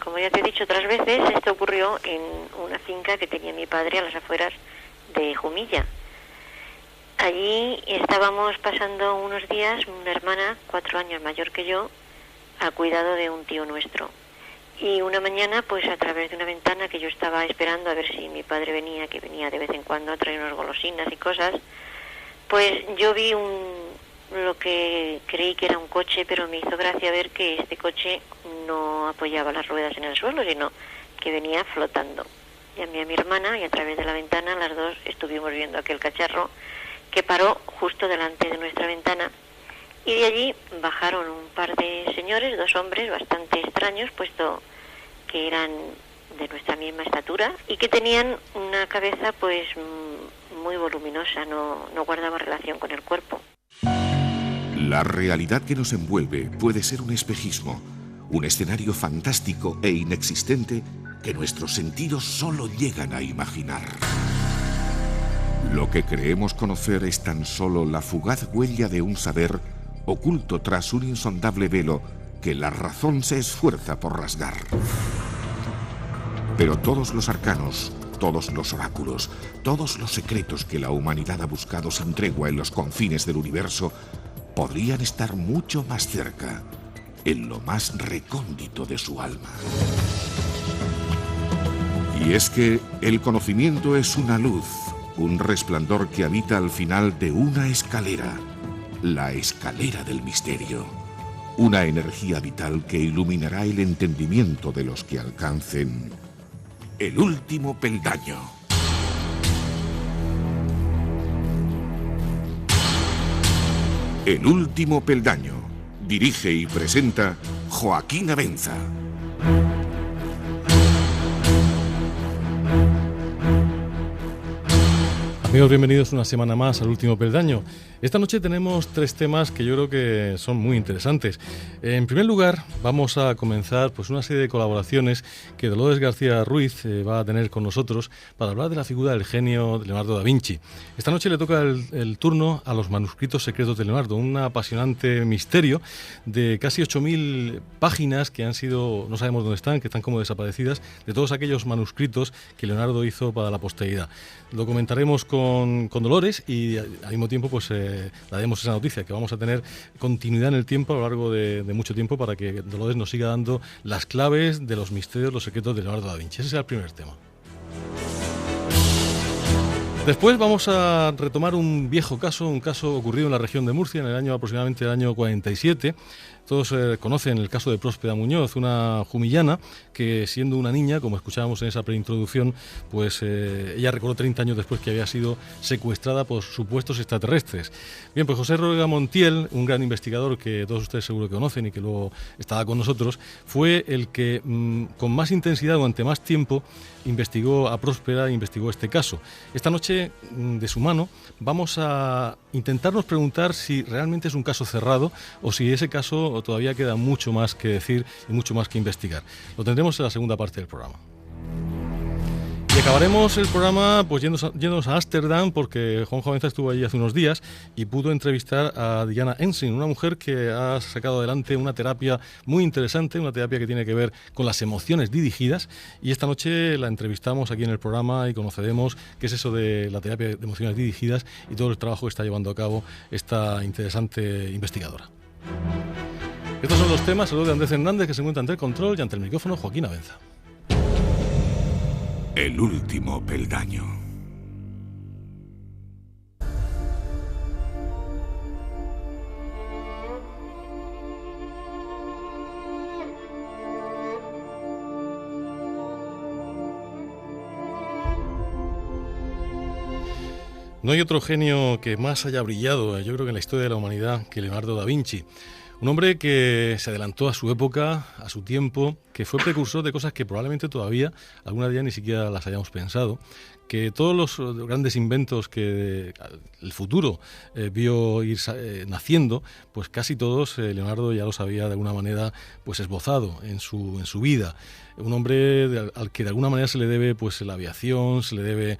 como ya te he dicho otras veces, esto ocurrió en una finca que tenía mi padre a las afueras de Jumilla. Allí estábamos pasando unos días, una hermana, 4 años mayor que yo, a cuidado de un tío nuestro. Y una mañana, pues a través de una ventana que yo estaba esperando a ver si mi padre venía, que venía de vez en cuando a traer unas golosinas y cosas, pues yo vi lo que creí que era un coche, pero me hizo gracia ver que este coche no apoyaba las ruedas en el suelo, sino que venía flotando. Llamé a mi hermana y a través de la ventana las dos estuvimos viendo aquel cacharro que paró justo delante de nuestra ventana, y de allí bajaron un par de señores, 2 hombres bastante extraños, puesto que eran de nuestra misma estatura y que tenían una cabeza pues muy voluminosa, no guardaba relación con el cuerpo. La realidad que nos envuelve puede ser un espejismo, un escenario fantástico e inexistente que nuestros sentidos solo llegan a imaginar. Lo que creemos conocer es tan solo la fugaz huella de un saber oculto tras un insondable velo que la razón se esfuerza por rasgar. Pero todos los arcanos, todos los oráculos, todos los secretos que la humanidad ha buscado sin tregua en los confines del universo podrían estar mucho más cerca, en lo más recóndito de su alma. Y es que el conocimiento es una luz, un resplandor que habita al final de una escalera, la escalera del misterio, una energía vital que iluminará el entendimiento de los que alcancen el último peldaño. El último peldaño. Dirige y presenta Joaquín Abenza. Amigos, bienvenidos una semana más al último peldaño. Esta noche tenemos 3 temas que yo creo que son muy interesantes. En primer lugar, vamos a comenzar pues una serie de colaboraciones que Dolores García Ruiz va a tener con nosotros para hablar de la figura del genio de Leonardo da Vinci. Esta noche le toca el turno a los manuscritos secretos de Leonardo, un apasionante misterio de casi 8.000 páginas que han sido, no sabemos dónde están, que están como desaparecidas, de todos aquellos manuscritos que Leonardo hizo para la posteridad. Lo comentaremos con Dolores y al mismo tiempo pues daremos esa noticia, que vamos a tener continuidad en el tiempo a lo largo de mucho tiempo para que Dolores nos siga dando las claves de los misterios, los secretos de Leonardo da Vinci. Ese será el primer tema. Después vamos a retomar un viejo caso, un caso ocurrido en la región de Murcia en el año aproximadamente el año 47. Todos conocen el caso de Próspera Muñoz, una jumillana que, siendo una niña, como escuchábamos en esa preintroducción, pues ella recordó 30 años después que había sido secuestrada por supuestos extraterrestres. Bien, pues José Rodríguez Montiel, un gran investigador que todos ustedes seguro que conocen y que luego estaba con nosotros, fue el que con más intensidad durante más tiempo investigó a Próspera, investigó este caso. Esta noche, de su mano, vamos a intentarnos preguntar si realmente es un caso cerrado o si ese caso todavía queda mucho más que decir y mucho más que investigar. Lo tendremos en la segunda parte del programa. Y acabaremos el programa pues yéndonos a Ámsterdam, porque Juanjo Abenza estuvo allí hace unos días y pudo entrevistar a Diana Ensign, una mujer que ha sacado adelante una terapia muy interesante, una terapia que tiene que ver con las emociones dirigidas, y esta noche la entrevistamos aquí en el programa y conoceremos qué es eso de la terapia de emociones dirigidas y todo el trabajo que está llevando a cabo esta interesante investigadora. Estos son los temas. Saludos de Andrés Hernández, que se encuentra ante el control, y ante el micrófono Joaquín Abenza. El último peldaño. No hay otro genio que más haya brillado, yo creo que en la historia de la humanidad, que Leonardo da Vinci. Un hombre que se adelantó a su época, a su tiempo, que fue precursor de cosas que probablemente todavía, algunas de ellas ni siquiera las hayamos pensado, que todos los grandes inventos que el futuro vio ir naciendo, pues casi todos Leonardo ya los había de alguna manera pues esbozado en su vida. Un hombre al que de alguna manera se le debe pues la aviación, se le debe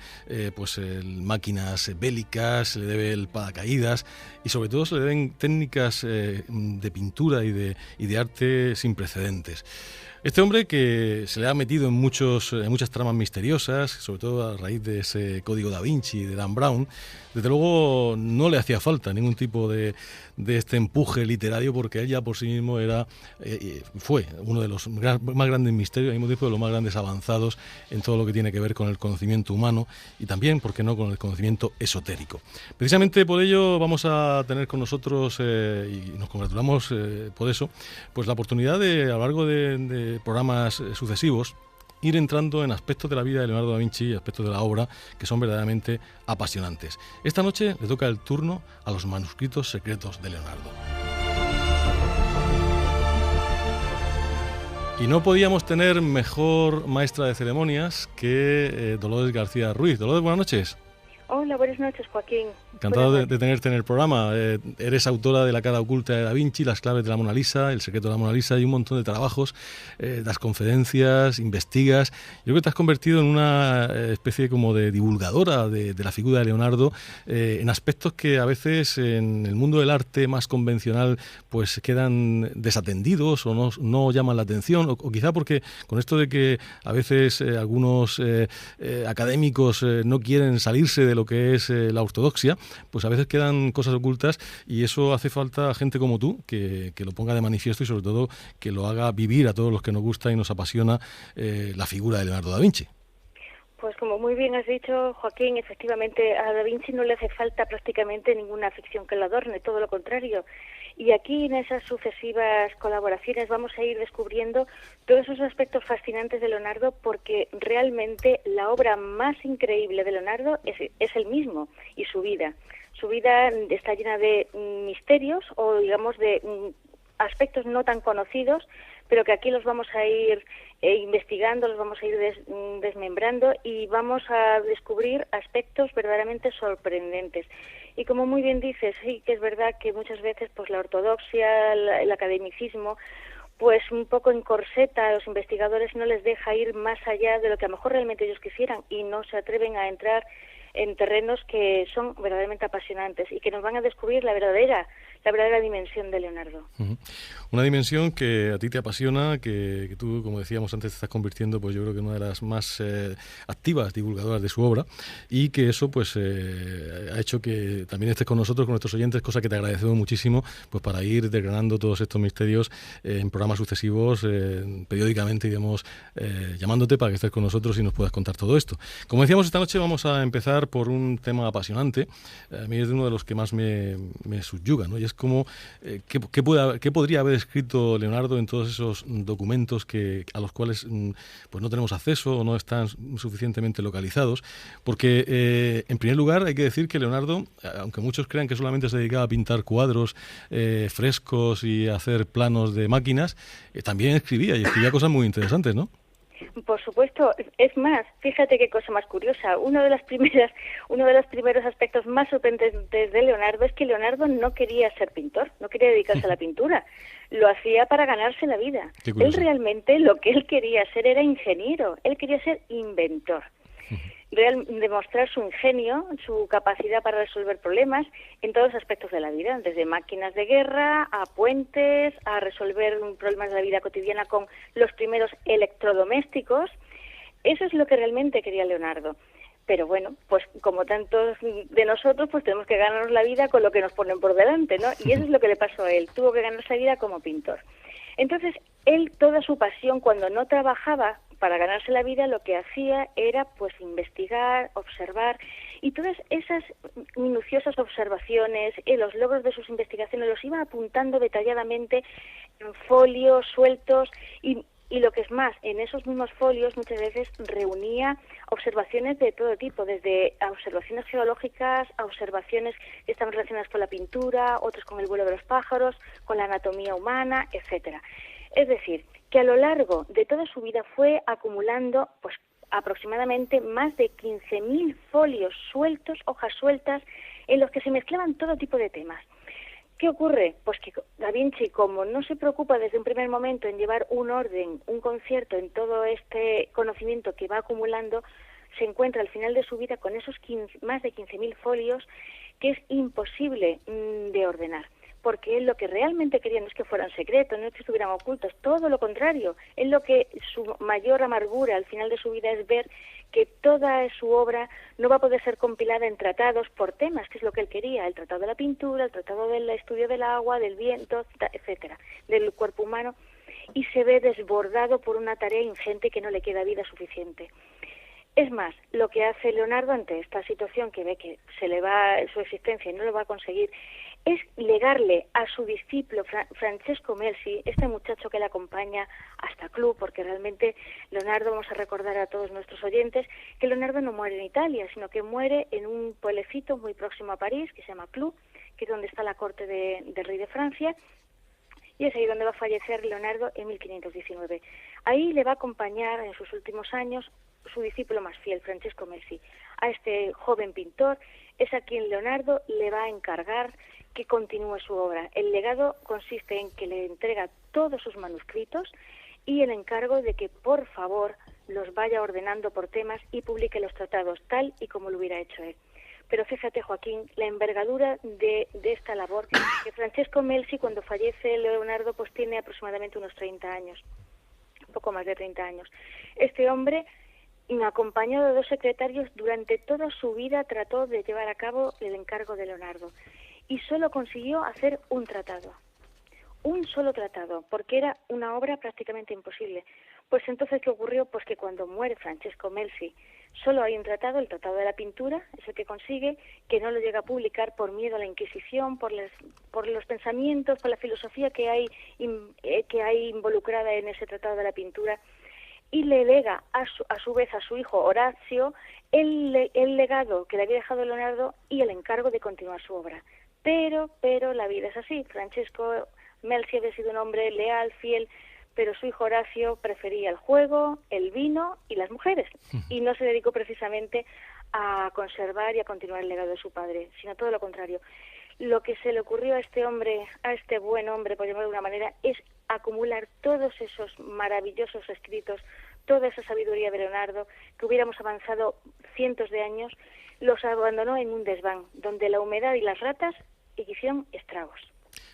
máquinas bélicas, se le debe el paracaídas y sobre todo se le deben técnicas de pintura y de arte sin precedentes. Este hombre que se le ha metido en muchas tramas misteriosas, sobre todo a raíz de ese Código Da Vinci de Dan Brown, desde luego no le hacía falta ningún tipo de este empuje literario, porque él ya por sí mismo fue uno de los más grandes misterios, al mismo tiempo de los más grandes avanzados en todo lo que tiene que ver con el conocimiento humano y también, ¿por qué no?, con el conocimiento esotérico. Precisamente por ello vamos a tener con nosotros, y nos congratulamos por eso, pues la oportunidad de, a lo largo de programas sucesivos, ir entrando en aspectos de la vida de Leonardo da Vinci y aspectos de la obra que son verdaderamente apasionantes. Esta noche le toca el turno a los manuscritos secretos de Leonardo. Y no podíamos tener mejor maestra de ceremonias que Dolores García Ruiz. Dolores, buenas noches. Hola, buenas noches, Joaquín. Encantado de tenerte en el programa. Eres autora de La cara oculta de Da Vinci, Las claves de la Mona Lisa, El secreto de la Mona Lisa y un montón de trabajos. Das conferencias, investigas. Yo creo que te has convertido en una especie como de divulgadora de la figura de Leonardo en aspectos que a veces en el mundo del arte más convencional pues quedan desatendidos o no llaman la atención, o quizá porque con esto de que a veces algunos académicos no quieren salirse de lo que es la ortodoxia, pues a veces quedan cosas ocultas y eso hace falta gente como tú que lo ponga de manifiesto y sobre todo que lo haga vivir a todos los que nos gusta y nos apasiona la figura de Leonardo da Vinci. Pues como muy bien has dicho, Joaquín, efectivamente a Da Vinci no le hace falta prácticamente ninguna ficción que lo adorne, todo lo contrario. Y aquí en esas sucesivas colaboraciones vamos a ir descubriendo todos esos aspectos fascinantes de Leonardo, porque realmente la obra más increíble de Leonardo es él mismo y su vida. Su vida está llena de misterios o digamos de aspectos no tan conocidos, pero que aquí los vamos a ir investigando, los vamos a ir desmembrando y vamos a descubrir aspectos verdaderamente sorprendentes. Y como muy bien dices, sí que es verdad que muchas veces pues la ortodoxia, el academicismo, pues un poco encorseta a los investigadores, no les deja ir más allá de lo que a lo mejor realmente ellos quisieran y no se atreven a entrar en terrenos que son verdaderamente apasionantes y que nos van a descubrir la verdadera dimensión de Leonardo. Uh-huh. Una dimensión que a ti te apasiona, que tú, como decíamos antes, te estás convirtiendo, pues yo creo que en una de las más activas divulgadoras de su obra, y que eso pues ha hecho que también estés con nosotros, con nuestros oyentes, cosa que te agradecemos muchísimo, pues para ir desgranando todos estos misterios en programas sucesivos, periódicamente iremos llamándote para que estés con nosotros y nos puedas contar todo esto. Como decíamos, esta noche vamos a empezar por un tema apasionante. A mí es uno de los que más me subyuga, ¿no? Y es como ¿qué podría haber escrito Leonardo en todos esos documentos a los cuales pues no tenemos acceso o no están suficientemente localizados, porque en primer lugar hay que decir que Leonardo, aunque muchos crean que solamente se dedicaba a pintar cuadros, frescos y a hacer planos de máquinas, también escribía cosas muy interesantes, ¿no? Por supuesto, es más, fíjate qué cosa más curiosa. Uno de los primeros aspectos más sorprendentes de Leonardo es que Leonardo no quería ser pintor, no quería dedicarse a la pintura, lo hacía para ganarse la vida. Él realmente lo que él quería ser era ingeniero, él quería ser inventor. Demostrar su ingenio, su capacidad para resolver problemas en todos los aspectos de la vida, desde máquinas de guerra a puentes, a resolver problemas de la vida cotidiana con los primeros electrodomésticos. Eso es lo que realmente quería Leonardo. Pero bueno, pues como tantos de nosotros, pues tenemos que ganarnos la vida con lo que nos ponen por delante, ¿no? Y eso es lo que le pasó a él, tuvo que ganarse la vida como pintor. Entonces, él, toda su pasión, cuando no trabajaba para ganarse la vida, lo que hacía era pues investigar, observar, y todas esas minuciosas observaciones y los logros de sus investigaciones los iba apuntando detalladamente en folios sueltos y lo que es más, en esos mismos folios muchas veces reunía observaciones de todo tipo, desde observaciones geológicas a observaciones que estaban relacionadas con la pintura, otros con el vuelo de los pájaros, con la anatomía humana, etcétera. Es decir, que a lo largo de toda su vida fue acumulando pues aproximadamente más de 15.000 folios sueltos, hojas sueltas, en los que se mezclaban todo tipo de temas. ¿Qué ocurre? Pues que Da Vinci, como no se preocupa desde un primer momento en llevar un orden, un concierto en todo este conocimiento que va acumulando, se encuentra al final de su vida con esos más de 15.000 folios que es imposible de ordenar. porque él lo que realmente quería no es que fueran secretos, no es que estuvieran ocultos, todo lo contrario. Él lo que su mayor amargura al final de su vida es ver que toda su obra no va a poder ser compilada en tratados por temas, que es lo que él quería, el tratado de la pintura, el tratado del estudio del agua, del viento, etcétera, del cuerpo humano, y se ve desbordado por una tarea ingente que no le queda vida suficiente. Es más, lo que hace Leonardo ante esta situación, que ve que se le va su existencia y no lo va a conseguir, es legarle a su discípulo Francesco Melzi, este muchacho que le acompaña hasta Clou, porque realmente Leonardo, vamos a recordar a todos nuestros oyentes, que Leonardo no muere en Italia, sino que muere en un pueblecito muy próximo a París, que se llama Clou, que es donde está la corte del rey de Francia, y es ahí donde va a fallecer Leonardo en 1519. Ahí le va a acompañar en sus últimos años su discípulo más fiel, Francesco Melzi. A este joven pintor es a quien Leonardo le va a encargar que continúe su obra. El legado consiste en que le entrega todos sus manuscritos y el encargo de que, por favor, los vaya ordenando por temas y publique los tratados tal y como lo hubiera hecho él. Pero fíjate, Joaquín, la envergadura de esta labor, que Francesco Melzi, cuando fallece Leonardo, pues tiene aproximadamente unos 30 años, un poco más de 30 años. Este hombre, acompañado de 2 secretarios, durante toda su vida trató de llevar a cabo el encargo de Leonardo y solo consiguió hacer un solo tratado, porque era una obra prácticamente imposible. Pues entonces, ¿qué ocurrió? Pues que cuando muere Francesco Melzi, solo hay un tratado, el tratado de la pintura, es el que consigue, que no lo llega a publicar por miedo a la Inquisición, por los pensamientos, por la filosofía que hay involucrada en ese tratado de la pintura, y le lega a su vez a su hijo Horacio el legado que le había dejado Leonardo y el encargo de continuar su obra. Pero la vida es así. Francesco Melzi había sido un hombre leal, fiel, pero su hijo Horacio prefería el juego, el vino y las mujeres, y no se dedicó precisamente a conservar y a continuar el legado de su padre, sino todo lo contrario. Lo que se le ocurrió a este hombre, a este buen hombre, por llamarlo de una manera, es acumular todos esos maravillosos escritos, toda esa sabiduría de Leonardo, que hubiéramos avanzado cientos de años, los abandonó en un desván, donde la humedad y las ratas hicieron estragos.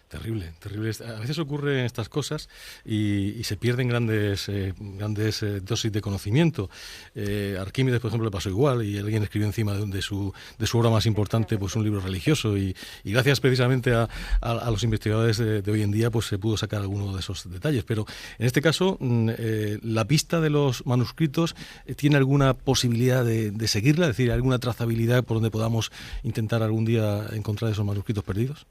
Terrible, terrible. A veces ocurren estas cosas y se pierden grandes dosis de conocimiento. Arquímedes, por ejemplo, le pasó igual y alguien escribió encima de su obra más importante pues un libro religioso y gracias precisamente a los investigadores de hoy en día pues se pudo sacar alguno de esos detalles. Pero en este caso, la pista de los manuscritos ¿tiene alguna posibilidad de seguirla? Es decir, ¿alguna trazabilidad por donde podamos intentar algún día encontrar esos manuscritos perdidos?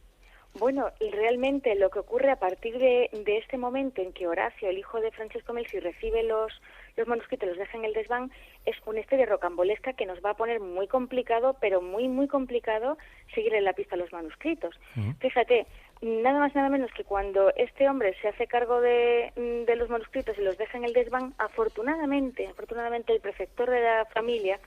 Bueno, y realmente lo que ocurre a partir de este momento en que Horacio, el hijo de Francesco Melzi, recibe los manuscritos y los deja en el desván, es una historia rocambolesca que nos va a poner muy complicado, pero muy, muy complicado, seguirle la pista a los manuscritos. Fíjate, nada más nada menos que cuando este hombre se hace cargo de los manuscritos y los deja en el desván, afortunadamente el prefector de la familia,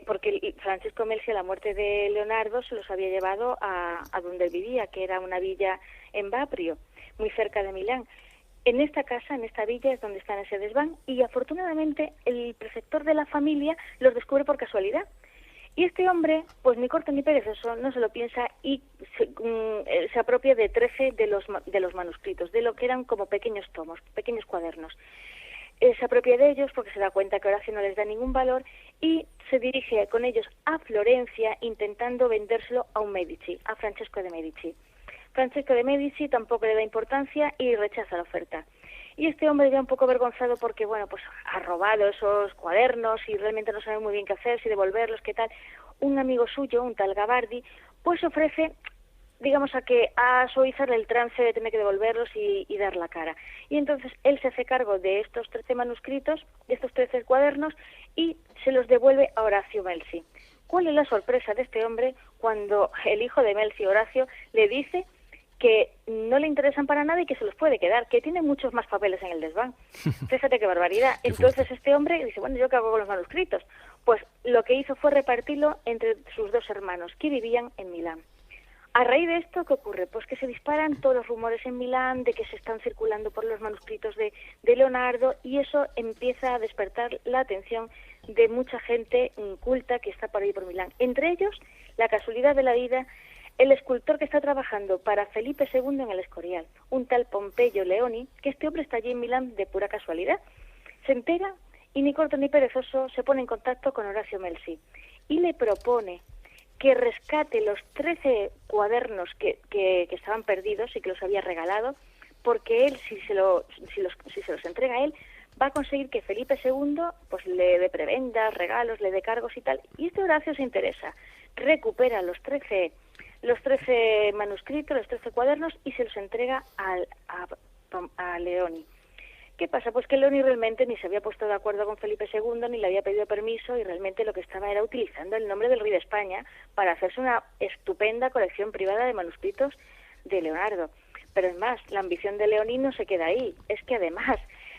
porque Francesco Melzi, a la muerte de Leonardo, se los había llevado a donde vivía, que era una villa en Baprio, muy cerca de Milán. En esta casa, en esta villa, es donde está en ese desván, y afortunadamente el prefector de la familia los descubre por casualidad. Y este hombre, pues ni corto ni perezoso, no se lo piensa y se apropia de 13 de los manuscritos, de lo que eran como pequeños tomos, pequeños cuadernos. Se apropia de ellos porque se da cuenta que Horacio no les da ningún valor y se dirige con ellos a Florencia intentando vendérselo a un Medici, a Francesco de Medici. Francesco de Medici tampoco le da importancia y rechaza la oferta. Y este hombre ya un poco avergonzado porque, bueno, pues ha robado esos cuadernos y realmente no sabe muy bien qué hacer, si devolverlos, qué tal. Un amigo suyo, un tal Gabardi, pues ofrece, digamos, a suavizarle el trance de tener que devolverlos y dar la cara. Y entonces él se hace cargo de estos 13 manuscritos, de estos 13 cuadernos, y se los devuelve a Horacio Melzi. ¿Cuál es la sorpresa de este hombre cuando el hijo de Melzi, Horacio, le dice que no le interesan para nada y que se los puede quedar, que tiene muchos más papeles en el desván? Fíjate qué barbaridad. Entonces este hombre dice, bueno, ¿yo qué hago con los manuscritos? Pues lo que hizo fue repartirlo entre sus 2 hermanos, que vivían en Milán. A raíz de esto, ¿qué ocurre? Pues que se disparan todos los rumores en Milán de que se están circulando por los manuscritos de Leonardo, y eso empieza a despertar la atención de mucha gente culta que está por ahí por Milán. Entre ellos, la casualidad de la vida, el escultor que está trabajando para Felipe II en el Escorial, un tal Pompeyo Leoni, que este hombre está allí en Milán de pura casualidad. Se entera y ni corto ni perezoso se pone en contacto con Horacio Melzi y le propone que rescate los 13 cuadernos que estaban perdidos y que los había regalado, porque él, si se los entrega a él, va a conseguir que Felipe II pues le dé prebendas, regalos, le dé cargos y tal. Y este Horacio se interesa, recupera los 13 manuscritos, los 13 cuadernos, y se los entrega a Leoni. ¿Qué pasa? Pues que Leoni realmente ni se había puesto de acuerdo con Felipe II, ni le había pedido permiso, y realmente lo que estaba era utilizando el nombre del rey de España para hacerse una estupenda colección privada de manuscritos de Leonardo. Pero es más, la ambición de Leoni no se queda ahí, es que además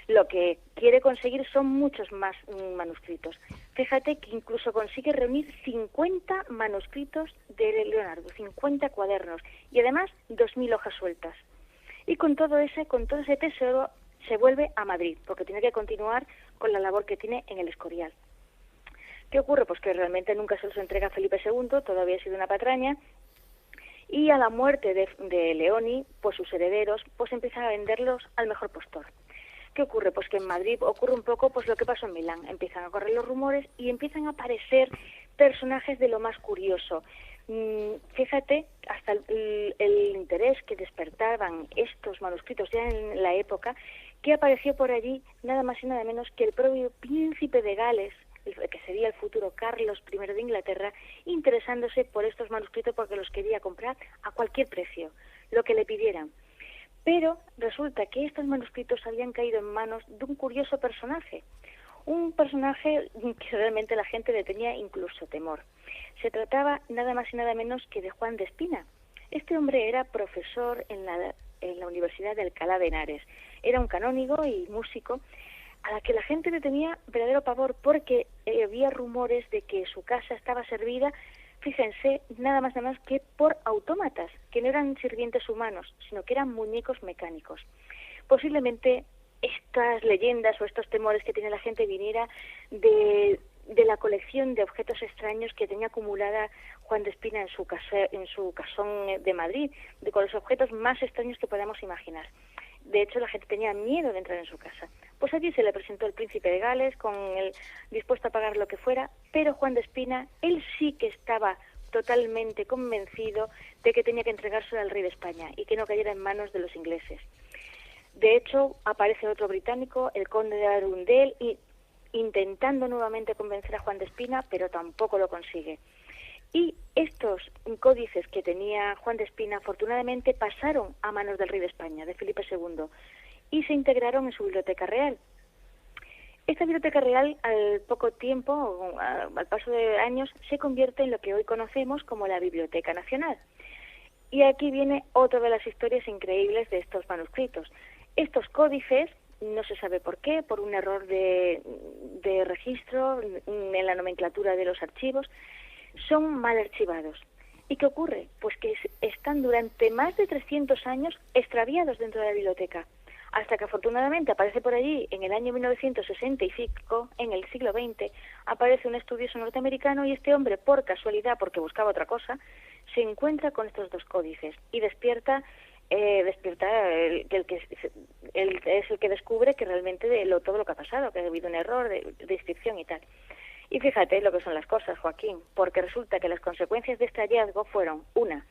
lo que quiere conseguir son muchos más manuscritos. Fíjate que incluso consigue reunir 50 manuscritos de Leonardo, 50 cuadernos, y además 2.000 hojas sueltas. Y con todo ese tesoro se vuelve a Madrid, porque tiene que continuar con la labor que tiene en el Escorial. ¿Qué ocurre? Pues que realmente nunca se los entrega a Felipe II, todavía ha sido una patraña, y a la muerte de Leoni, pues sus herederos pues empiezan a venderlos al mejor postor. ¿Qué ocurre? Pues que en Madrid ocurre un poco pues lo que pasó en Milán. Empiezan a correr los rumores y empiezan a aparecer personajes de lo más curioso. Fíjate hasta el interés que despertaban estos manuscritos ya en la época, que apareció por allí nada más y nada menos que el propio príncipe de Gales, que sería el futuro Carlos I de Inglaterra, interesándose por estos manuscritos porque los quería comprar a cualquier precio, lo que le pidieran. Pero resulta que estos manuscritos habían caído en manos de un curioso personaje, un personaje que realmente la gente le tenía incluso temor. Se trataba nada más y nada menos que de Juan de Espina. Este hombre era profesor en la Universidad de Alcalá de Henares. Era un canónigo y músico a la que la gente le tenía verdadero pavor, porque había rumores de que su casa estaba servida, fíjense, nada más que por autómatas, que no eran sirvientes humanos, sino que eran muñecos mecánicos. Posiblemente estas leyendas o estos temores que tiene la gente viniera de la colección de objetos extraños que tenía acumulada Juan de Espina en su casón de Madrid, con los objetos más extraños que podamos imaginar. De hecho, la gente tenía miedo de entrar en su casa. Pues allí se le presentó el príncipe de Gales, dispuesto a pagar lo que fuera, pero Juan de Espina, él sí que estaba totalmente convencido de que tenía que entregárselo al rey de España y que no cayera en manos de los ingleses. De hecho, aparece otro británico, el conde de Arundel, intentando nuevamente convencer a Juan de Espina, pero tampoco lo consigue. Y estos códices que tenía Juan de Espina, afortunadamente, pasaron a manos del rey de España, de Felipe II, y se integraron en su biblioteca real. Esta biblioteca real, al poco tiempo, al paso de años, se convierte en lo que hoy conocemos como la Biblioteca Nacional. Y aquí viene otra de las historias increíbles de estos manuscritos. Estos códices, no se sabe por qué, por un error de registro en la nomenclatura de los archivos, son mal archivados. ¿Y qué ocurre? Pues que están durante más de 300 años extraviados dentro de la biblioteca, hasta que afortunadamente aparece por allí, en el año 1965, en el siglo XX, aparece un estudioso norteamericano y este hombre, por casualidad, porque buscaba otra cosa, se encuentra con estos dos códices y despierta el que descubre que realmente todo lo que ha pasado, que ha habido un error de inscripción y tal. Y fíjate lo que son las cosas, Joaquín, porque resulta que las consecuencias de este hallazgo fueron: una,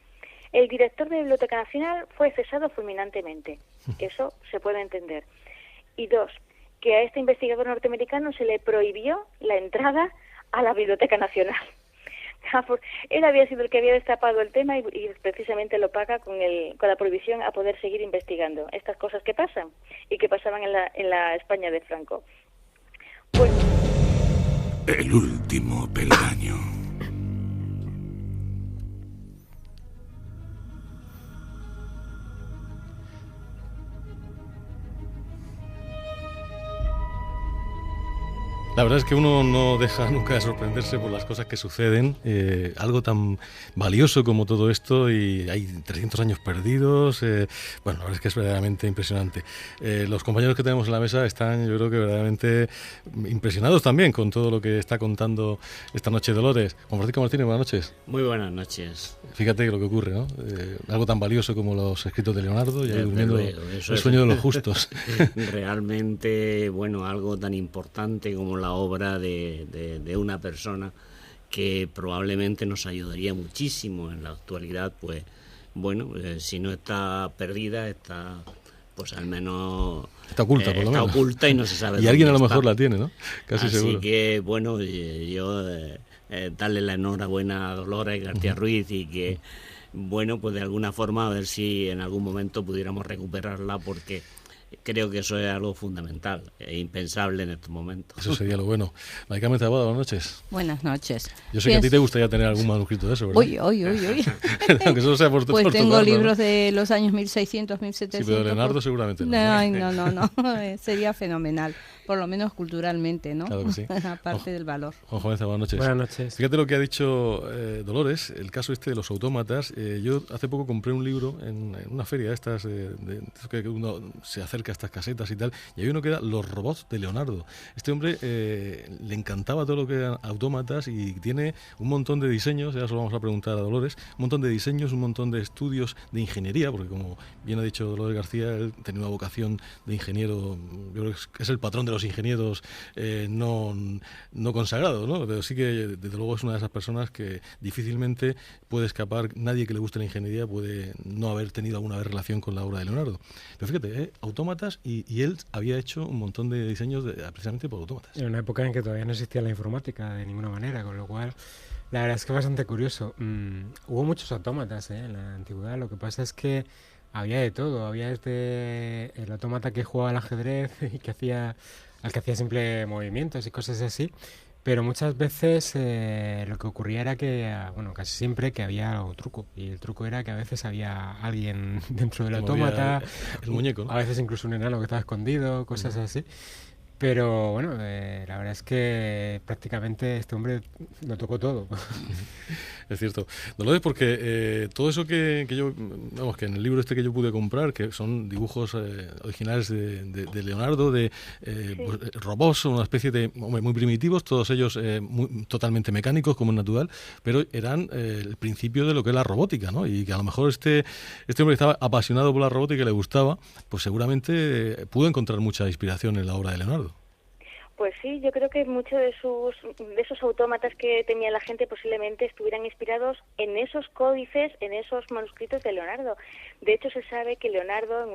el director de la Biblioteca Nacional fue cesado fulminantemente, eso se puede entender, y dos, que a este investigador norteamericano se le prohibió la entrada a la Biblioteca Nacional. Él había sido el que había destapado el tema y precisamente lo paga con la prohibición a poder seguir investigando estas cosas que pasan y que pasaban en la España de Franco. Pues, el último peldaño. La verdad es que uno no deja nunca de sorprenderse por las cosas que suceden, algo tan valioso como todo esto, y hay 300 años perdidos, bueno, la verdad es que es verdaderamente impresionante. Los compañeros que tenemos en la mesa están, yo creo que verdaderamente impresionados también con todo lo que está contando esta noche Dolores. Juan Francisco Martínez, buenas noches. Muy buenas noches. Fíjate lo que ocurre, ¿no? Algo tan valioso como los escritos de Leonardo y ahí durmiendo el sueño de los justos. Realmente, bueno, algo tan importante como la obra de una persona que probablemente nos ayudaría muchísimo en la actualidad, pues bueno, si no está perdida, está pues al menos está oculta, por lo menos. Está oculta y no se sabe. Y alguien a lo está. mejor la tiene, ¿no? Casi Así seguro. Así que bueno, yo darle la enhorabuena a Dolores García Ruiz y que bueno, pues de alguna forma a ver si en algún momento pudiéramos recuperarla, porque creo que eso es algo fundamental e impensable en estos momentos. Eso sería lo bueno. Marica Metaboda, buenas noches. Buenas noches. Yo sé que a ti te gustaría tener algún manuscrito de eso, ¿verdad? Uy. Aunque eso sea por pues tengo libros, ¿no?, de los años 1600, 1700. Sí, pero Leonardo seguramente no. Ay, no. Sería fenomenal. Por lo menos culturalmente, ¿no? Claro que sí. Aparte del valor. Juan Jovenza, buenas noches. Buenas noches. Fíjate lo que ha dicho Dolores, el caso este de los autómatas. Yo hace poco compré un libro en una feria de estas, que uno se acerca a estas casetas y tal, y hay uno que era Los robots de Leonardo. Este hombre le encantaba todo lo que eran autómatas y tiene un montón de diseños, ya se lo vamos a preguntar a Dolores, un montón de diseños, un montón de estudios de ingeniería, porque como bien ha dicho Dolores García, él tenía una vocación de ingeniero, yo creo que es el patrón de los ingenieros no consagrados, ¿no? Pero sí que desde luego es una de esas personas que difícilmente puede escapar, nadie que le guste la ingeniería puede no haber tenido alguna vez relación con la obra de Leonardo. Pero fíjate, autómatas, y él había hecho un montón de diseños precisamente por autómatas. En una época en que todavía no existía la informática de ninguna manera, con lo cual la verdad es que es bastante curioso. Hubo muchos autómatas en la antigüedad, lo que pasa es que había de todo. Había desde el autómata que jugaba al ajedrez y que hacía simple movimientos y cosas así, pero muchas veces lo que ocurría era que, bueno, casi siempre que había un truco, y el truco era que a veces había alguien dentro del autómata, el muñeco, ¿no? A veces incluso un enano que estaba escondido, cosas así. Pero bueno, la verdad es que prácticamente este hombre lo tocó todo. Es cierto. Dolores, porque todo eso que yo, vamos, que en el libro este que yo pude comprar, que son dibujos originales de Leonardo, de pues, robots, una especie de muy primitivos, todos ellos totalmente mecánicos, como es natural, pero eran el principio de lo que es la robótica, ¿no? Y que a lo mejor este hombre que estaba apasionado por la robótica y le gustaba, pues seguramente pudo encontrar mucha inspiración en la obra de Leonardo. Pues sí, yo creo que muchos de esos autómatas que tenía la gente posiblemente estuvieran inspirados en esos códices, en esos manuscritos de Leonardo. De hecho, se sabe que Leonardo,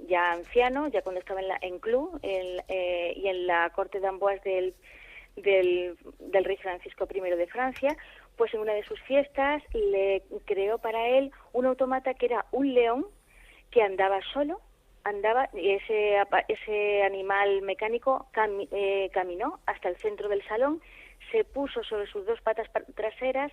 ya anciano, ya cuando estaba en Clou y en la corte de Amboise del rey Francisco I de Francia, pues en una de sus fiestas le creó para él un autómata que era un león que andaba solo. Y ese animal mecánico caminó hasta el centro del salón, se puso sobre sus dos patas traseras,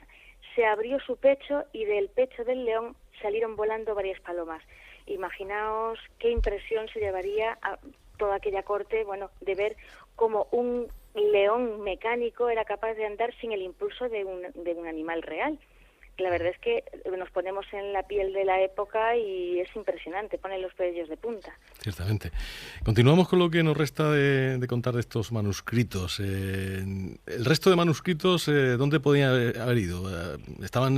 se abrió su pecho y del pecho del león salieron volando varias palomas. Imaginaos qué impresión se llevaría a toda aquella corte, bueno, de ver cómo un león mecánico era capaz de andar sin el impulso de un animal real. La verdad es que nos ponemos en la piel de la época y es impresionante, pone los vellos de punta. Ciertamente. Continuamos con lo que nos resta de contar de estos manuscritos. El resto de manuscritos, ¿dónde podían haber ido?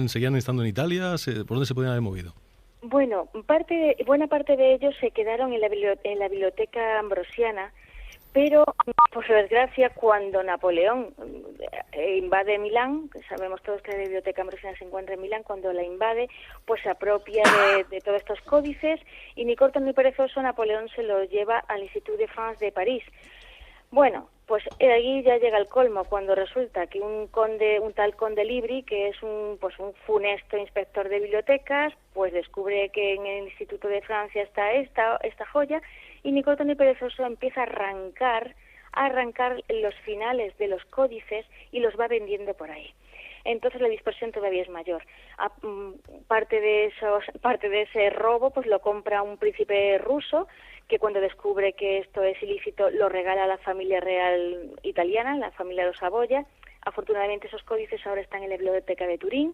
¿Seguían estando en Italia? ¿Por dónde se podían haber movido? Bueno, buena parte de ellos se quedaron en la biblioteca ambrosiana, pero, por desgracia, cuando Napoleón invade Milán, sabemos todos que la biblioteca ambrosiana se encuentra en Milán, cuando la invade, pues se apropia de todos estos códices y ni corto ni perezoso Napoleón se lo lleva al Institut de France de París. Bueno, pues ahí ya llega el colmo, cuando resulta que un tal conde Libri, que es un funesto inspector de bibliotecas, pues descubre que en el Instituto de Francia está esta joya, y ni corto ni perezoso empieza a arrancar los finales de los códices y los va vendiendo por ahí. Entonces la dispersión todavía es mayor. Parte de ese robo pues lo compra un príncipe ruso que cuando descubre que esto es ilícito lo regala a la familia real italiana, la familia de los Saboya. Afortunadamente esos códices ahora están en la biblioteca de Turín.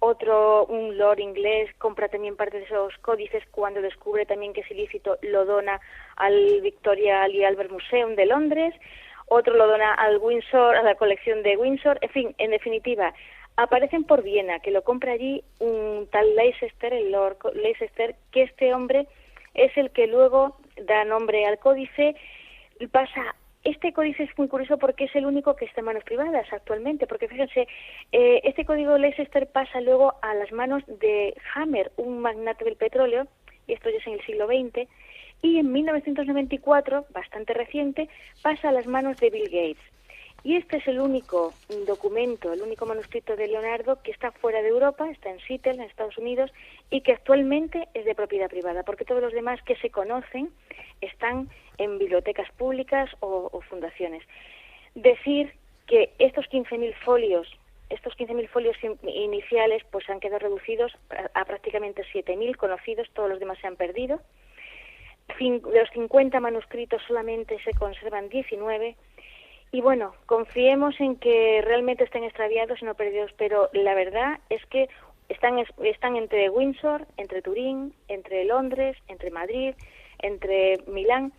Un lord inglés compra también parte de esos códices cuando descubre también que es ilícito, lo dona al Victoria y Albert Museum de Londres. Otro lo dona al Windsor, a la colección de Windsor. En fin, en definitiva, aparecen por Viena, que lo compra allí un tal Leicester, el Lord Leicester, que este hombre es el que luego da nombre al códice. Este códice es muy curioso porque es el único que está en manos privadas actualmente, porque fíjense, este código Leicester pasa luego a las manos de Hammer, un magnate del petróleo, y esto ya es en el siglo XX, y en 1994, bastante reciente, pasa a las manos de Bill Gates. Y este es el único documento, el único manuscrito de Leonardo que está fuera de Europa, está en Seattle, en Estados Unidos, y que actualmente es de propiedad privada, porque todos los demás que se conocen están en bibliotecas públicas o fundaciones. Decir que estos 15.000 folios iniciales pues han quedado reducidos a prácticamente 7.000 conocidos, todos los demás se han perdido. De los 50 manuscritos solamente se conservan 19. Y bueno, confiemos en que realmente estén extraviados y no perdidos, pero la verdad es que están entre Windsor, entre Turín, entre Londres, entre Madrid, entre Milán.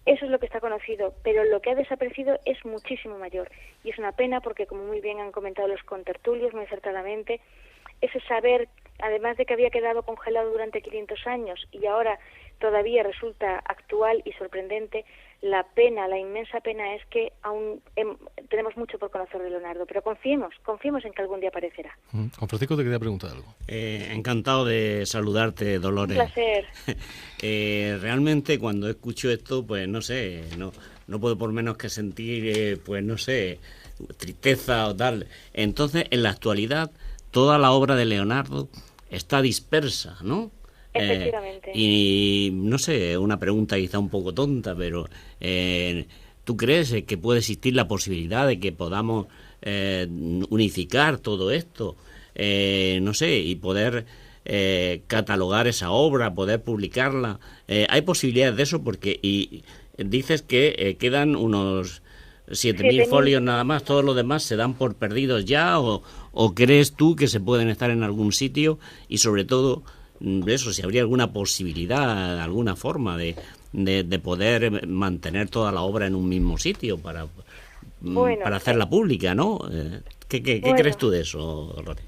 Eso es lo que está conocido, pero lo que ha desaparecido es muchísimo mayor. Y es una pena porque, como muy bien han comentado los contertulios muy acertadamente, ese saber, además de que había quedado congelado durante 500 años y ahora todavía resulta actual y sorprendente, la inmensa pena es que aún tenemos mucho por conocer de Leonardo, pero confiemos en que algún día aparecerá. Juan Francisco, te quería preguntar algo. Encantado de saludarte, Dolores. Un placer. Realmente cuando escucho esto, pues no sé, no puedo por menos que sentir, pues no sé, tristeza o tal. Entonces, en la actualidad, toda la obra de Leonardo está dispersa, ¿no? Efectivamente. Y no sé, una pregunta quizá un poco tonta, pero ¿tú crees que puede existir la posibilidad de que podamos unificar todo esto? No sé, y poder catalogar esa obra, poder publicarla. ¿Hay posibilidades de eso? Porque dices que quedan unos 7.000 folios nada más, todos los demás se dan por perdidos ya, o crees tú que se pueden estar en algún sitio, y sobre todo eso, si habría alguna posibilidad, alguna forma de poder mantener toda la obra en un mismo sitio para hacerla pública, ¿no? ¿Qué crees tú de eso, Dolores?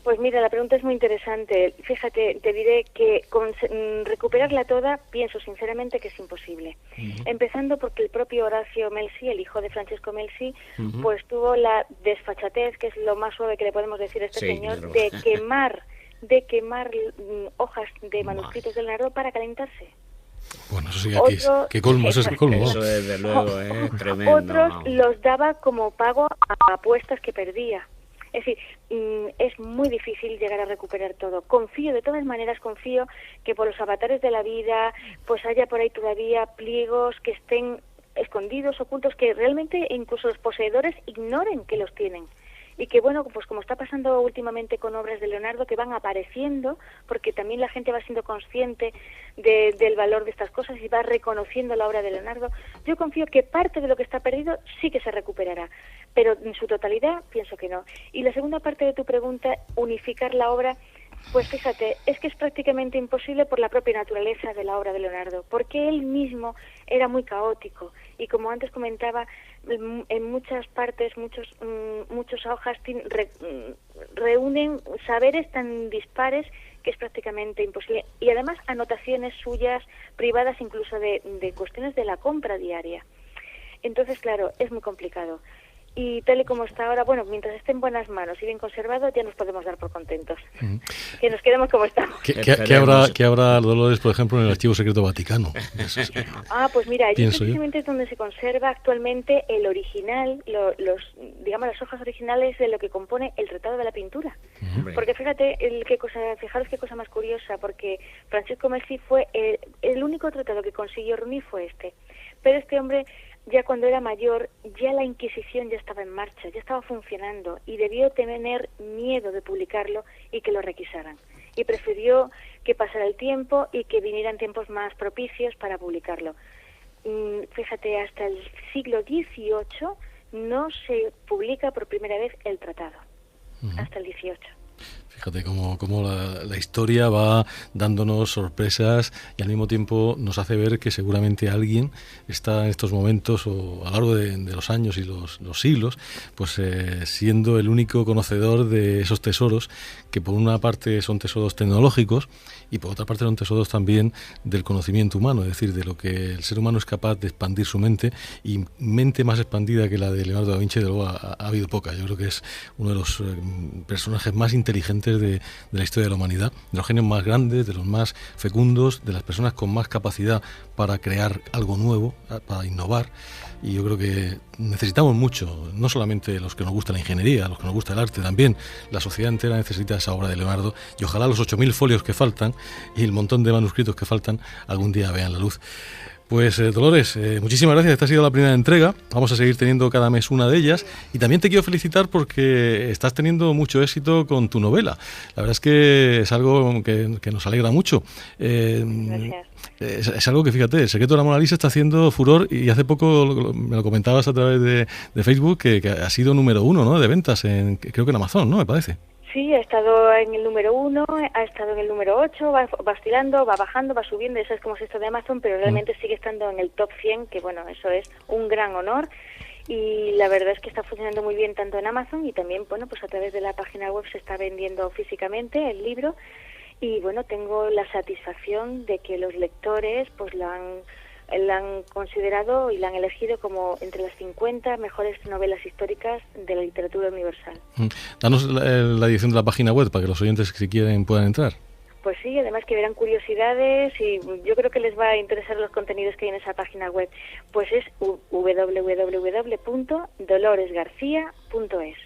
Pues mira, la pregunta es muy interesante. Fíjate, te diré que recuperarla toda, pienso sinceramente que es imposible. Empezando porque el propio Horacio Melzi, el hijo de Francesco Melzi, pues tuvo la desfachatez, que es lo más suave que le podemos decir a este señor, de quemar hojas de manuscritos de Leonardo para calentarse. Bueno, eso sí, aquí qué colmo, eso es que colmo. Eso desde luego es tremendo. Otros los daba como pago a apuestas que perdía. Es decir, es muy difícil llegar a recuperar todo. De todas maneras confío que por los avatares de la vida pues haya por ahí todavía pliegos que estén escondidos, ocultos, que realmente incluso los poseedores ignoren que los tienen. Y que bueno, pues como está pasando últimamente con obras de Leonardo, que van apareciendo, porque también la gente va siendo consciente del valor de estas cosas y va reconociendo la obra de Leonardo, yo confío que parte de lo que está perdido sí que se recuperará, pero en su totalidad pienso que no. Y la segunda parte de tu pregunta, unificar la obra, pues fíjate, es que es prácticamente imposible por la propia naturaleza de la obra de Leonardo, porque él mismo era muy caótico y, como antes comentaba, en muchas partes, muchas hojas reúnen saberes tan dispares que es prácticamente imposible. Y además anotaciones suyas, privadas incluso de cuestiones de la compra diaria. Entonces, claro, es muy complicado. Y tal y como está ahora, bueno, mientras esté en buenas manos y bien conservado, ya nos podemos dar por contentos. Que nos quedemos como estamos. ¿Qué habrá, Dolores, por ejemplo, en el Archivo Secreto Vaticano? Pues mira, allí precisamente es donde se conserva actualmente el original, las hojas originales de lo que compone el tratado de la pintura. Porque fíjate, fijaros qué cosa más curiosa, porque Francesco Melzi fue el único tratado que consiguió reunir fue este. Pero este hombre, ya cuando era mayor, ya la Inquisición ya estaba en marcha, ya estaba funcionando y debió tener miedo de publicarlo y que lo requisaran. y prefirió que pasara el tiempo y que vinieran tiempos más propicios para publicarlo. Fíjate, hasta el siglo XVIII no se publica por primera vez el tratado, hasta el XVIII. Fíjate cómo la historia va dándonos sorpresas y al mismo tiempo nos hace ver que seguramente alguien está en estos momentos o a lo largo de los años y los siglos, pues siendo el único conocedor de esos tesoros, que por una parte son tesoros tecnológicos y por otra parte son tesoros también del conocimiento humano, es decir, de lo que el ser humano es capaz de expandir su mente, y mente más expandida que la de Leonardo da Vinci, de luego ha habido poca. Yo creo que es uno de los personajes más inteligentes de la historia de la humanidad, de los genios más grandes, de los más fecundos, de las personas con más capacidad para crear algo nuevo, para innovar. Y yo creo que necesitamos mucho, no solamente los que nos gusta la ingeniería, los que nos gusta el arte, también la sociedad entera necesita esa obra de Leonardo, y ojalá los 8.000 folios que faltan y el montón de manuscritos que faltan algún día vean la luz. Pues Dolores, muchísimas gracias. Esta ha sido la primera entrega. Vamos a seguir teniendo cada mes una de ellas. Y también te quiero felicitar porque estás teniendo mucho éxito con tu novela. La verdad es que es algo que nos alegra mucho. Gracias. Es algo que, fíjate, El secreto de la Mona Lisa está haciendo furor, y hace poco me lo comentabas a través de Facebook que ha sido número 1, ¿no?, de ventas, creo que en Amazon, ¿no?, me parece. Sí, ha estado en el número 1, ha estado en el número 8, va oscilando, va bajando, va subiendo, eso es como es esto de Amazon, pero realmente sigue estando en el top 100, que bueno, eso es un gran honor, y la verdad es que está funcionando muy bien tanto en Amazon y también, bueno, pues a través de la página web se está vendiendo físicamente el libro, y bueno, tengo la satisfacción de que los lectores pues la han considerado y la han elegido como entre las 50 mejores novelas históricas de la literatura universal. Danos la dirección de la página web para que los oyentes, si quieren, puedan entrar. Pues sí, además que verán curiosidades y yo creo que les va a interesar los contenidos que hay en esa página web. Pues es www.doloresgarcia.es.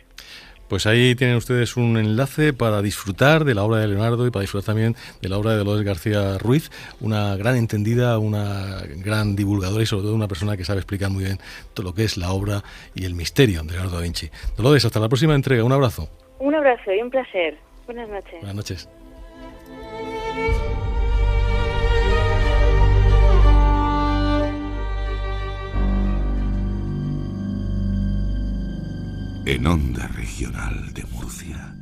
Pues ahí tienen ustedes un enlace para disfrutar de la obra de Leonardo y para disfrutar también de la obra de Dolores García Ruiz, una gran entendida, una gran divulgadora y sobre todo una persona que sabe explicar muy bien todo lo que es la obra y el misterio de Leonardo da Vinci. Dolores, hasta la próxima entrega. Un abrazo. Un abrazo y un placer. Buenas noches. Buenas noches. En Onda Regional de Murcia,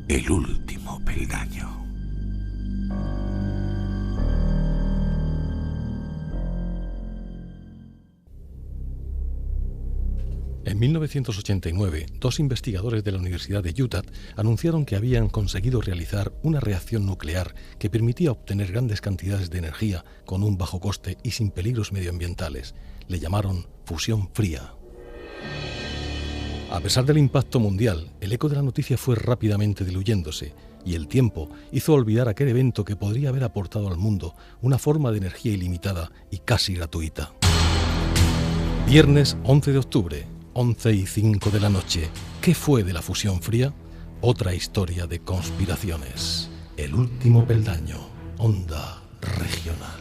el último peldaño. En 1989, dos investigadores de la Universidad de Utah anunciaron que habían conseguido realizar una reacción nuclear que permitía obtener grandes cantidades de energía con un bajo coste y sin peligros medioambientales. Le llamaron fusión fría. A pesar del impacto mundial, el eco de la noticia fue rápidamente diluyéndose, y el tiempo hizo olvidar aquel evento que podría haber aportado al mundo una forma de energía ilimitada y casi gratuita. Viernes 11 de octubre, 11:05 de la noche. ¿Qué fue de la fusión fría? Otra historia de conspiraciones. El último peldaño. Onda Regional.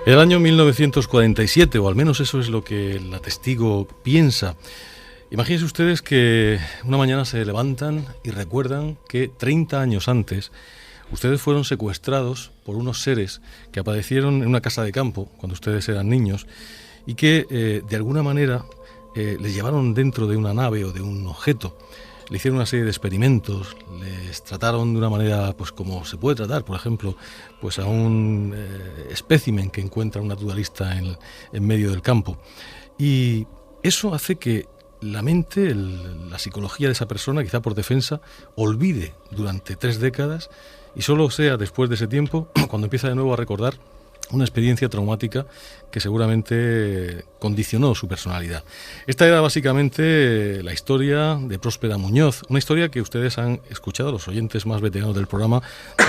El año 1947, o al menos eso es lo que la testigo piensa. Imagínense ustedes que una mañana se levantan y recuerdan que 30 años antes ustedes fueron secuestrados por unos seres que aparecieron en una casa de campo cuando ustedes eran niños y que de alguna manera les llevaron dentro de una nave o de un objeto. Le hicieron una serie de experimentos, les trataron de una manera pues como se puede tratar, por ejemplo, pues a un espécimen que encuentra un naturalista en medio del campo. Y eso hace que la mente, la psicología de esa persona, quizá por defensa, olvide durante 3 décadas y solo sea después de ese tiempo, cuando empieza de nuevo a recordar, una experiencia traumática que seguramente condicionó su personalidad. Esta era básicamente la historia de Próspera Muñoz, una historia que ustedes han escuchado, los oyentes más veteranos del programa,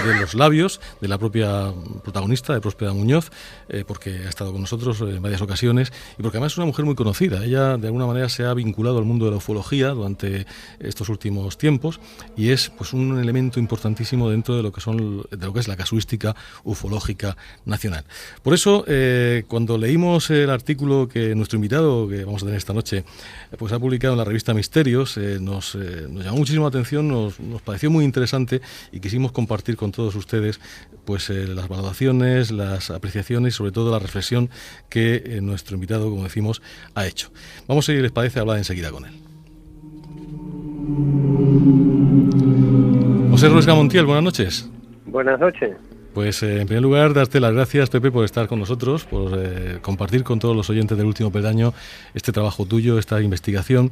de los labios de la propia protagonista de Próspera Muñoz, porque ha estado con nosotros en varias ocasiones y porque además es una mujer muy conocida. Ella de alguna manera se ha vinculado al mundo de la ufología durante estos últimos tiempos y es pues un elemento importantísimo dentro de lo que es la casuística ufológica nacional. Por eso, cuando leímos el artículo que nuestro invitado, que vamos a tener esta noche, pues ha publicado en la revista Misterios, nos llamó muchísimo la atención, nos pareció muy interesante y quisimos compartir con todos ustedes pues las valoraciones, las apreciaciones y sobre todo la reflexión que nuestro invitado, como decimos, ha hecho. Vamos a ir, les parece, a hablar enseguida con él. José Ruesga Montiel, buenas noches. Buenas noches. Pues en primer lugar, darte las gracias, Pepe, por estar con nosotros, por compartir con todos los oyentes del Último Peldaño este trabajo tuyo, esta investigación.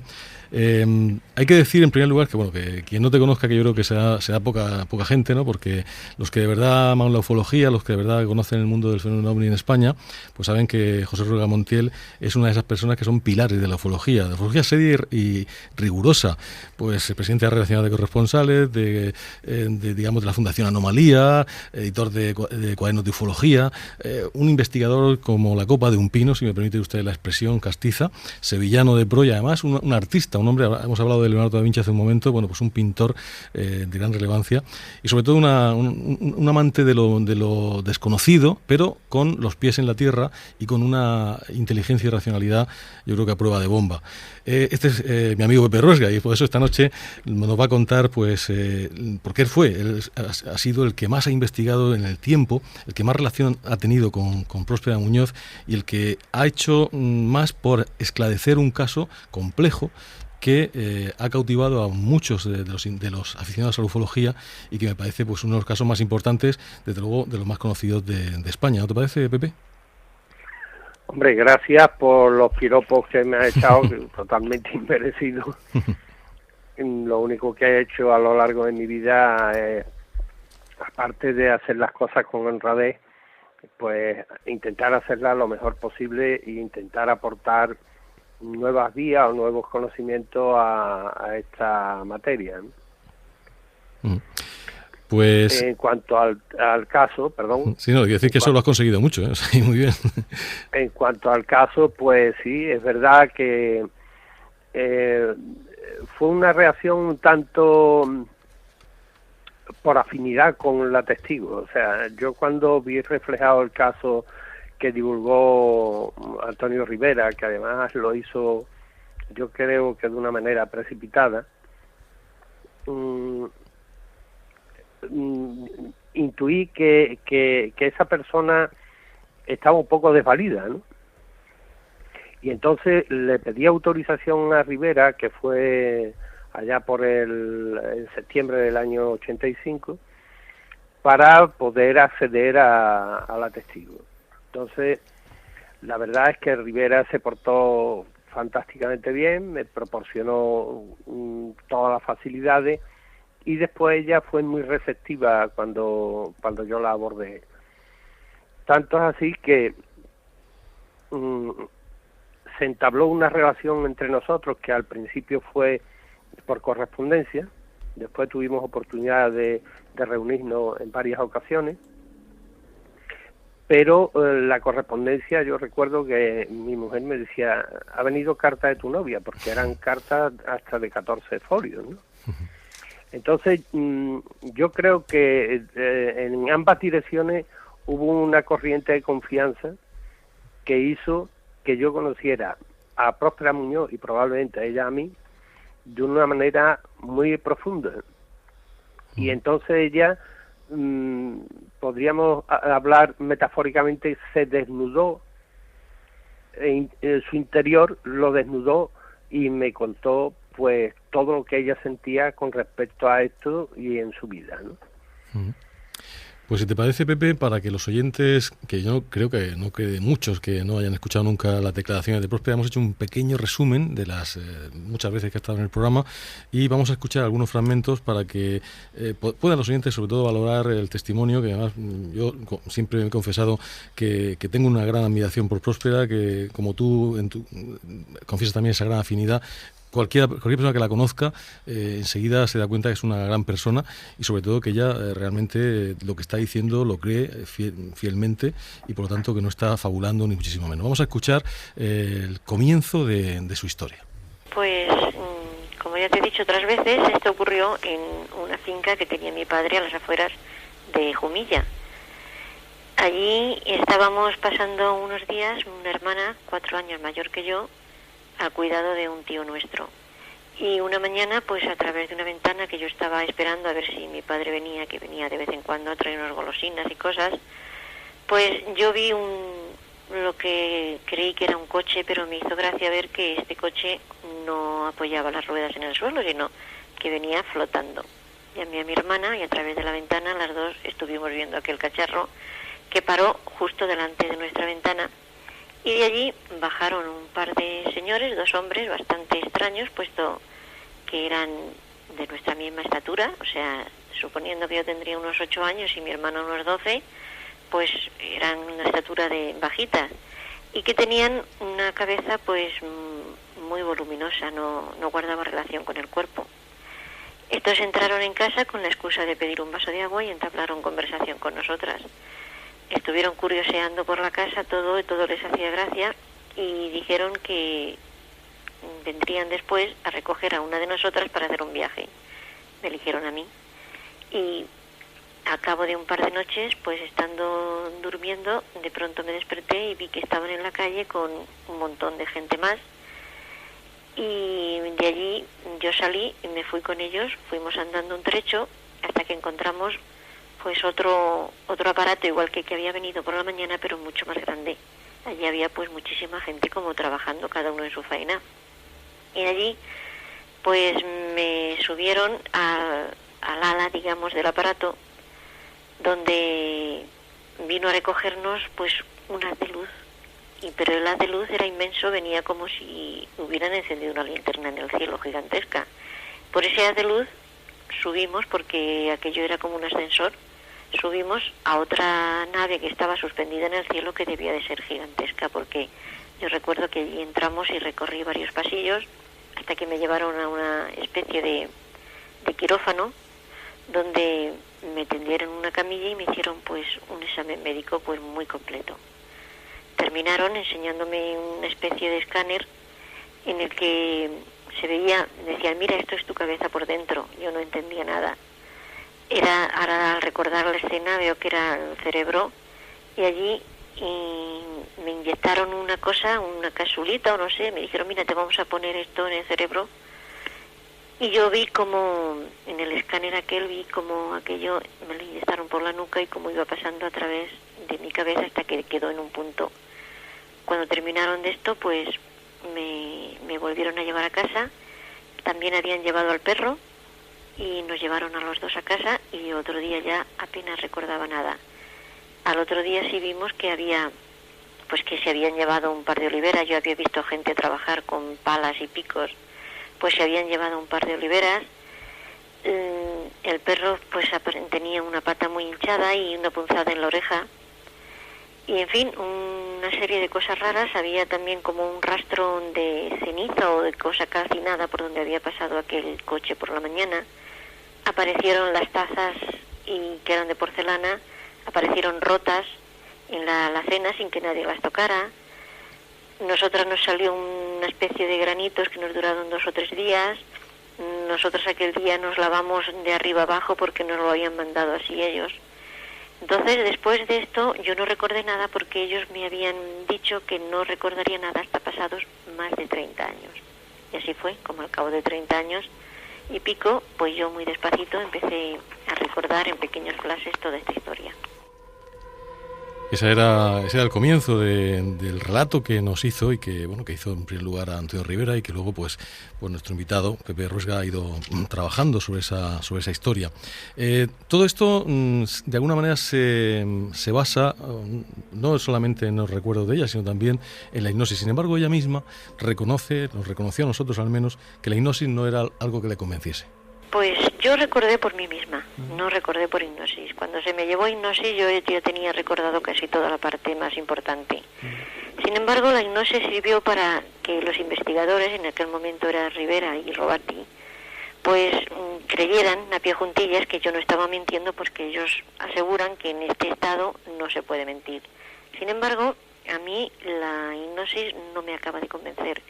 Hay que decir en primer lugar que bueno, que quien no te conozca, que yo creo que será poca gente, ¿no? Porque los que de verdad aman la ufología, los que de verdad conocen el mundo del fenómeno ovni en España, pues saben que José Ruesga Montiel es una de esas personas que son pilares de la ufología seria y rigurosa. Pues presidente de la Relación de Corresponsales, digamos, de la Fundación Anomalía, editor de cuadernos de ufología, un investigador como la copa de un pino, si me permite usted la expresión castiza, sevillano de pro y además un artista, un hombre, hemos hablado de Leonardo da Vinci hace un momento, bueno, pues un pintor de gran relevancia y sobre todo un amante de lo desconocido, pero con los pies en la tierra y con una inteligencia y racionalidad, yo creo que a prueba de bomba. Este es mi amigo Pepe Ruesga y por eso esta noche nos va a contar pues porque él ha sido el que más ha investigado en el tiempo, el que más relación ha tenido con Próspera Muñoz y el que ha hecho más por esclarecer un caso complejo que ha cautivado a muchos de los aficionados a la ufología y que me parece pues uno de los casos más importantes, desde luego, de los más conocidos de España. ¿No te parece, Pepe? Hombre, gracias por los piropos que me ha echado, totalmente inmerecidos. Lo único que he hecho a lo largo de mi vida es, aparte de hacer las cosas con honradez, pues intentar hacerlas lo mejor posible e intentar aportar nuevas vías o nuevos conocimientos a esta materia, ¿no? Pues en cuanto al caso, perdón. Sí, no, quiero decir que eso lo has conseguido mucho, ¿eh? Sí, muy bien. En cuanto al caso, pues sí, es verdad que fue una reacción un tanto por afinidad con la testigo. O sea, yo cuando vi reflejado el caso que divulgó Antonio Rivera, que además lo hizo, yo creo que de una manera precipitada, intuí que esa persona estaba un poco desvalida, ¿no? Y entonces le pedí autorización a Rivera, que fue allá por en septiembre del año 85, para poder acceder a la testigo. Entonces, la verdad es que Rivera se portó fantásticamente bien, me proporcionó todas las facilidades y después ella fue muy receptiva cuando yo la abordé. Tanto es así que se entabló una relación entre nosotros que al principio fue por correspondencia, después tuvimos oportunidad de reunirnos en varias ocasiones, pero la correspondencia, yo recuerdo que mi mujer me decía, ha venido carta de tu novia, porque eran cartas hasta de 14 folios, ¿no? Entonces, yo creo que en ambas direcciones hubo una corriente de confianza que hizo que yo conociera a Próspera Muñoz y probablemente a ella a mí de una manera muy profunda. Y entonces ella, podríamos hablar metafóricamente, se desnudó, en su interior lo desnudó y me contó pues todo lo que ella sentía con respecto a esto y en su vida, ¿no? Pues si te parece, Pepe, para que los oyentes, que yo creo que no quede muchos que no hayan escuchado nunca las declaraciones de Próspera, hemos hecho un pequeño resumen de las muchas veces que ha estado en el programa y vamos a escuchar algunos fragmentos para que puedan los oyentes sobre todo valorar el testimonio, que además yo siempre me he confesado que tengo una gran admiración por Próspera, que como tú confiesas también esa gran afinidad. Cualquier persona que la conozca enseguida se da cuenta que es una gran persona y sobre todo que ella realmente lo que está diciendo lo cree fielmente y por lo tanto que no está fabulando ni muchísimo menos. Vamos a escuchar el comienzo de su historia. Pues como ya te he dicho otras veces, esto ocurrió en una finca que tenía mi padre a las afueras de Jumilla. Allí estábamos pasando unos días, una hermana 4 años mayor que yo, al cuidado de un tío nuestro. Y una mañana, pues a través de una ventana que yo estaba esperando a ver si mi padre venía, que venía de vez en cuando a traer unas golosinas y cosas, pues yo vi lo que creí que era un coche, pero me hizo gracia ver que este coche no apoyaba las ruedas en el suelo, sino que venía flotando. Llamé a mi hermana y a través de la ventana las dos estuvimos viendo aquel cacharro que paró justo delante de nuestra ventana. Y de allí bajaron un par de señores, 2 hombres bastante extraños, puesto que eran de nuestra misma estatura, o sea, suponiendo que yo tendría unos 8 años y mi hermano unos 12, pues eran una estatura de bajitas y que tenían una cabeza pues muy voluminosa, no guardaba relación con el cuerpo. Estos entraron en casa con la excusa de pedir un vaso de agua y entablaron conversación con nosotras. Estuvieron curioseando por la casa todo les hacía gracia y dijeron que vendrían después a recoger a una de nosotras para hacer un viaje. Me eligieron a mí y a cabo de un par de noches, pues estando durmiendo, de pronto me desperté y vi que estaban en la calle con un montón de gente más y de allí yo salí y me fui con ellos, fuimos andando un trecho hasta que encontramos pues otro aparato igual que había venido por la mañana, pero mucho más grande. Allí había pues muchísima gente como trabajando, cada uno en su faena. Y allí pues me subieron al ala, digamos, del aparato, donde vino a recogernos pues un haz de luz. Pero el haz de luz era inmenso, venía como si hubieran encendido una linterna en el cielo gigantesca. Por ese haz de luz subimos, porque aquello era como un ascensor, subimos a otra nave que estaba suspendida en el cielo, que debía de ser gigantesca, porque yo recuerdo que allí entramos y recorrí varios pasillos hasta que me llevaron a una especie de quirófano donde me tendieron una camilla y me hicieron pues un examen médico pues muy completo. Terminaron enseñándome una especie de escáner en el que se veía, decían, mira, esto es tu cabeza por dentro. Yo no entendía nada. Ahora al recordar la escena veo que era el cerebro y allí me inyectaron una cosa, una capsulita o no sé, me dijeron, mira, te vamos a poner esto en el cerebro. Y yo vi como en el escáner aquel, vi como aquello me lo inyectaron por la nuca y como iba pasando a través de mi cabeza hasta que quedó en un punto. Cuando terminaron de esto, pues me volvieron a llevar a casa. También habían llevado al perro y nos llevaron a los dos a casa y otro día ya apenas recordaba nada. Al otro día sí vimos que se habían llevado un par de oliveras. Yo había visto gente trabajar con palas y picos, pues se habían llevado un par de oliveras. El perro pues tenía una pata muy hinchada y una punzada en la oreja. Y en fin, una serie de cosas raras. Había también como un rastro de ceniza o de cosa calcinada por donde había pasado aquel coche por la mañana. Aparecieron las tazas que eran de porcelana, aparecieron rotas en la alacena sin que nadie las tocara. Nosotras nos salió una especie de granitos que nos duraron 2 o 3 días. Nosotros aquel día nos lavamos de arriba abajo porque nos lo habían mandado así ellos. Entonces, después de esto, yo no recordé nada porque ellos me habían dicho que no recordaría nada hasta pasados más de 30 años. Y así fue, como al cabo de 30 años y pico, pues yo muy despacito empecé a recordar en pequeños flashes toda esta historia. Ese era el comienzo del relato que nos hizo y que hizo en primer lugar a Antonio Rivera y que luego pues nuestro invitado Pepe Ruesga ha ido trabajando sobre esa historia. Todo esto de alguna manera se basa no solamente en los recuerdos de ella, sino también en la hipnosis. Sin embargo, ella misma nos reconoció a nosotros al menos, que la hipnosis no era algo que le convenciese. Pues yo recordé por mí misma, no recordé por hipnosis. Cuando se me llevó hipnosis yo ya tenía recordado casi toda la parte más importante. Sin embargo, la hipnosis sirvió para que los investigadores, en aquel momento era Rivera y Robati, pues creyeran a pie juntillas que yo no estaba mintiendo, pues que ellos aseguran que en este estado no se puede mentir. Sin embargo, a mí la hipnosis no me acaba de convencer.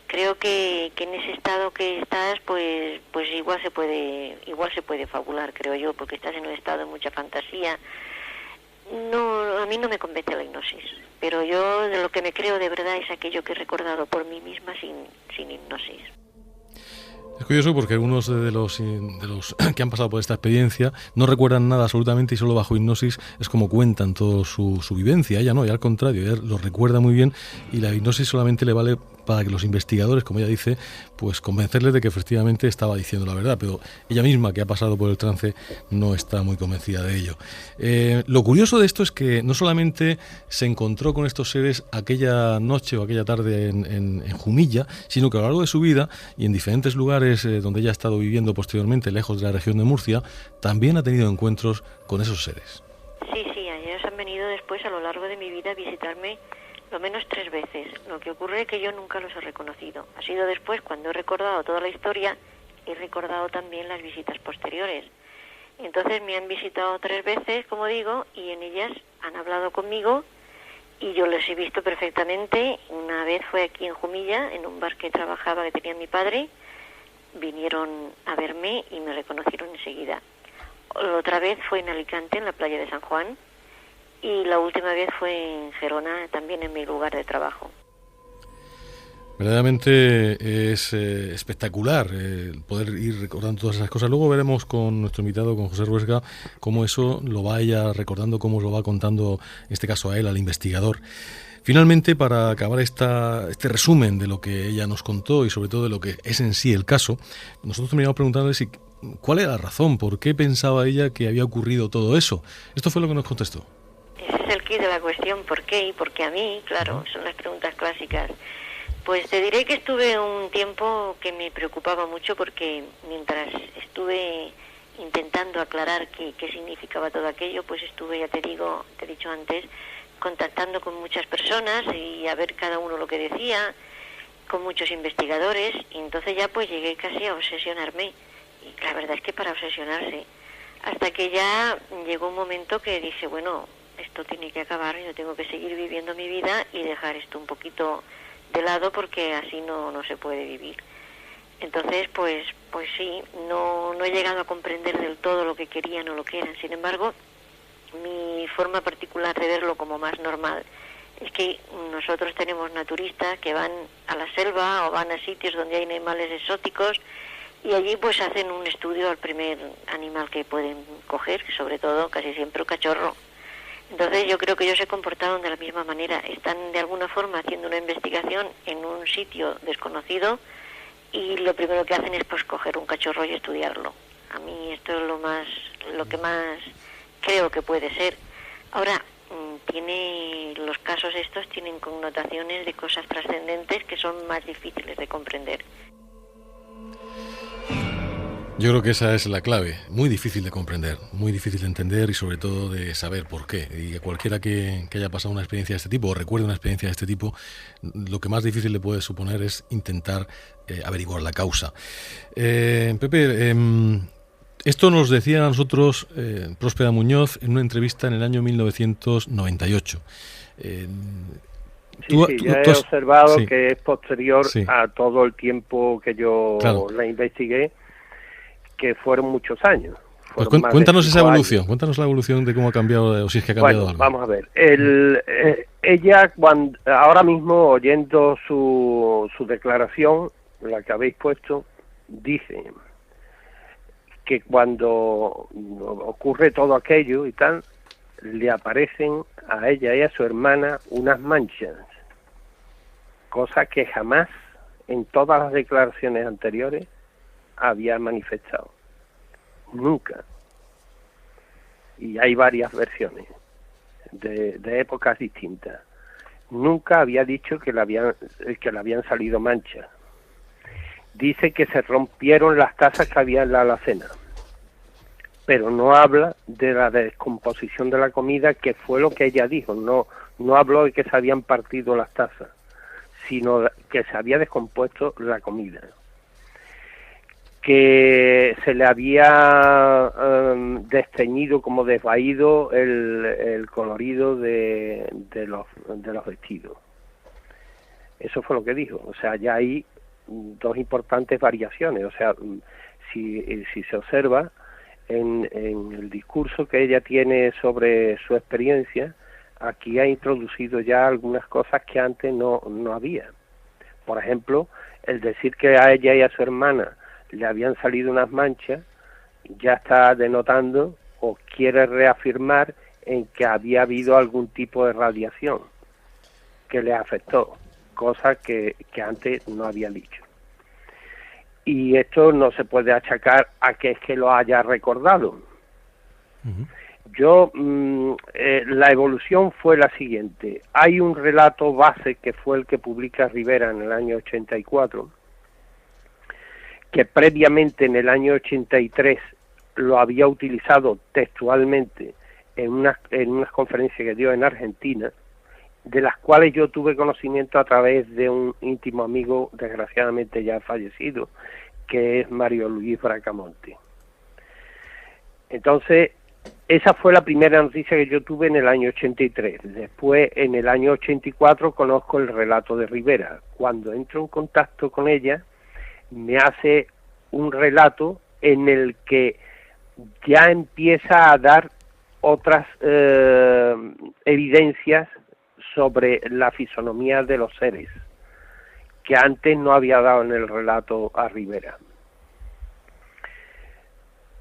Creo que en ese estado que estás, pues igual se puede fabular, creo yo, porque estás en un estado de mucha fantasía. No, a mí no me convence la hipnosis, pero yo de lo que me creo de verdad es aquello que he recordado por mí misma sin hipnosis. Es curioso porque algunos de los que han pasado por esta experiencia no recuerdan nada absolutamente y solo bajo hipnosis es como cuentan toda su vivencia. Ella no, y al contrario, ella lo recuerda muy bien y la hipnosis solamente le vale para que los investigadores, como ella dice, pues convencerles de que efectivamente estaba diciendo la verdad, pero ella misma, que ha pasado por el trance, no está muy convencida de ello. Lo curioso de esto es que no solamente se encontró con estos seres aquella noche o aquella tarde en Jumilla, sino que a lo largo de su vida y en diferentes lugares donde ella ha estado viviendo posteriormente, lejos de la región de Murcia, también ha tenido encuentros con esos seres. Sí, ellos han venido después a lo largo de mi vida a visitarme lo menos 3 veces. Lo que ocurre es que yo nunca los he reconocido. Ha sido después, cuando he recordado toda la historia, he recordado también las visitas posteriores. Entonces me han visitado 3 veces, como digo, y en ellas han hablado conmigo y yo les he visto perfectamente. Una vez fue aquí en Jumilla, en un bar que trabajaba, que tenía mi padre. Vinieron a verme y me reconocieron enseguida. Otra vez fue en Alicante, en la playa de San Juan. Y la última vez fue en Gerona, también en mi lugar de trabajo. Verdaderamente es espectacular poder ir recordando todas esas cosas. Luego veremos con nuestro invitado, con José Ruesga, cómo eso lo va ella recordando, cómo lo va contando, en este caso a él, al investigador. Finalmente, para acabar este resumen de lo que ella nos contó y sobre todo de lo que es en sí el caso, nosotros terminamos preguntándole cuál era la razón, por qué pensaba ella que había ocurrido todo eso. Esto fue lo que nos contestó. Ese es el quid de la cuestión, ¿por qué? Y por qué a mí, claro, son las preguntas clásicas. Pues te diré que estuve un tiempo que me preocupaba mucho porque mientras estuve intentando aclarar qué significaba todo aquello, pues estuve, ya te he dicho antes, contactando con muchas personas y a ver cada uno lo que decía, con muchos investigadores, y entonces ya pues llegué casi a obsesionarme. Y la verdad es que para obsesionarse, hasta que ya llegó un momento que dije, bueno, esto tiene que acabar, yo tengo que seguir viviendo mi vida y dejar esto un poquito de lado porque así no se puede vivir. Entonces, pues sí, no he llegado a comprender del todo lo que querían o lo que eran. Sin embargo, mi forma particular de verlo como más normal es que nosotros tenemos naturistas que van a la selva o van a sitios donde hay animales exóticos y allí pues hacen un estudio al primer animal que pueden coger, sobre todo casi siempre un cachorro. Entonces yo creo que ellos se comportaron de la misma manera. Están de alguna forma haciendo una investigación en un sitio desconocido y lo primero que hacen es pues coger un cachorro y estudiarlo. A mí esto es lo que más creo que puede ser. Ahora, los casos estos tienen connotaciones de cosas trascendentes que son más difíciles de comprender. Yo creo que esa es la clave, muy difícil de comprender, muy difícil de entender y sobre todo de saber por qué. Y a cualquiera que haya pasado una experiencia de este tipo o recuerde una experiencia de este tipo, lo que más difícil le puede suponer es intentar averiguar la causa. Pepe, esto nos decía a nosotros Próspera Muñoz en una entrevista en el año 1998. Sí, ya he observado que es posterior a todo el tiempo que yo la investigué, que fueron muchos años. Pues cuéntanos esa evolución, cuéntanos la evolución de cómo ha cambiado, o si es que ha cambiado algo. Vamos a ver. Ella, ahora mismo, oyendo su declaración, la que habéis puesto, dice que cuando ocurre todo aquello y tal, le aparecen a ella y a su hermana unas manchas, cosa que jamás en todas las declaraciones anteriores había manifestado, nunca. Y hay varias versiones de épocas distintas. Nunca había dicho que le habían salido manchas. Dice que se rompieron las tazas que había en la alacena, pero no habla de la descomposición de la comida, que fue lo que ella dijo. No habló de que se habían partido las tazas, sino que se había descompuesto la comida, que se le había desteñido, como desvaído el colorido de los vestidos. Eso fue lo que dijo. O sea, ya hay dos importantes variaciones. O sea, si se observa en el discurso que ella tiene sobre su experiencia, aquí ha introducido ya algunas cosas que antes no había. Por ejemplo, el decir que a ella y a su hermana le habían salido unas manchas, ya está denotando o quiere reafirmar en que había habido algún tipo de radiación que le afectó, cosa que antes no había dicho. Y esto no se puede achacar a que es que lo haya recordado. Yo, la evolución fue la siguiente. Hay un relato base que fue el que publica Rivera en el año 84, que previamente en el año 83 lo había utilizado textualmente en unas conferencias que dio en Argentina, de las cuales yo tuve conocimiento a través de un íntimo amigo, desgraciadamente ya fallecido, que es Mario Luis Bracamonte. Entonces, esa fue la primera noticia que yo tuve en el año 83. Después, en el año 84, conozco el relato de Rivera. Cuando entro en contacto con ella, me hace un relato en el que ya empieza a dar otras evidencias sobre la fisonomía de los seres, que antes no había dado en el relato a Rivera.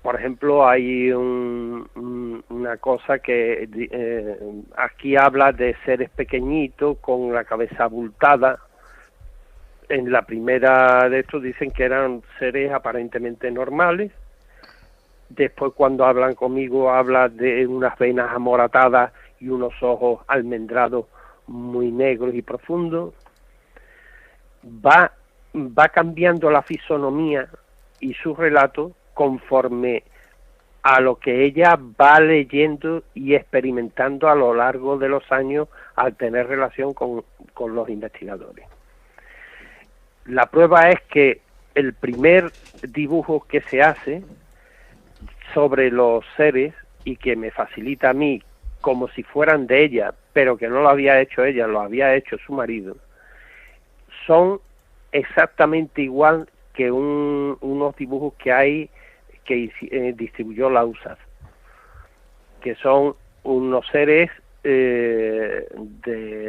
Por ejemplo, hay una cosa que aquí habla de seres pequeñitos con la cabeza abultada. En la primera de estos dicen que eran seres aparentemente normales. Después, cuando hablan conmigo, habla de unas venas amoratadas y unos ojos almendrados muy negros y profundos. Va cambiando la fisonomía y su relato conforme a lo que ella va leyendo y experimentando a lo largo de los años al tener relación con los investigadores. La prueba es que el primer dibujo que se hace sobre los seres y que me facilita a mí como si fueran de ella, pero que no lo había hecho ella, lo había hecho su marido, son exactamente igual que unos dibujos que hay que distribuyó la USAF, que son unos seres de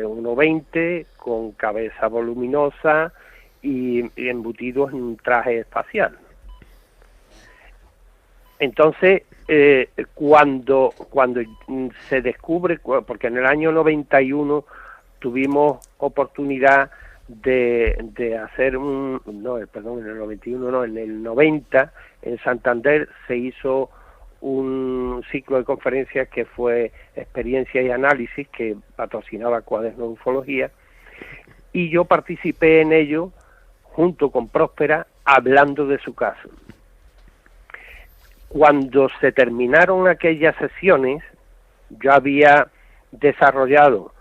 1,20 con cabeza voluminosa y embutidos en un traje espacial. Entonces, cuando se descubre, porque en el año 91 tuvimos oportunidad de hacer en el 91 no, en el 90 en Santander se hizo un ciclo de conferencias que fue Experiencia y Análisis, que patrocinaba Cuaderno de Ufología, y yo participé en ello junto con Próspera, hablando de su caso. Cuando se terminaron aquellas sesiones, yo había desarrollado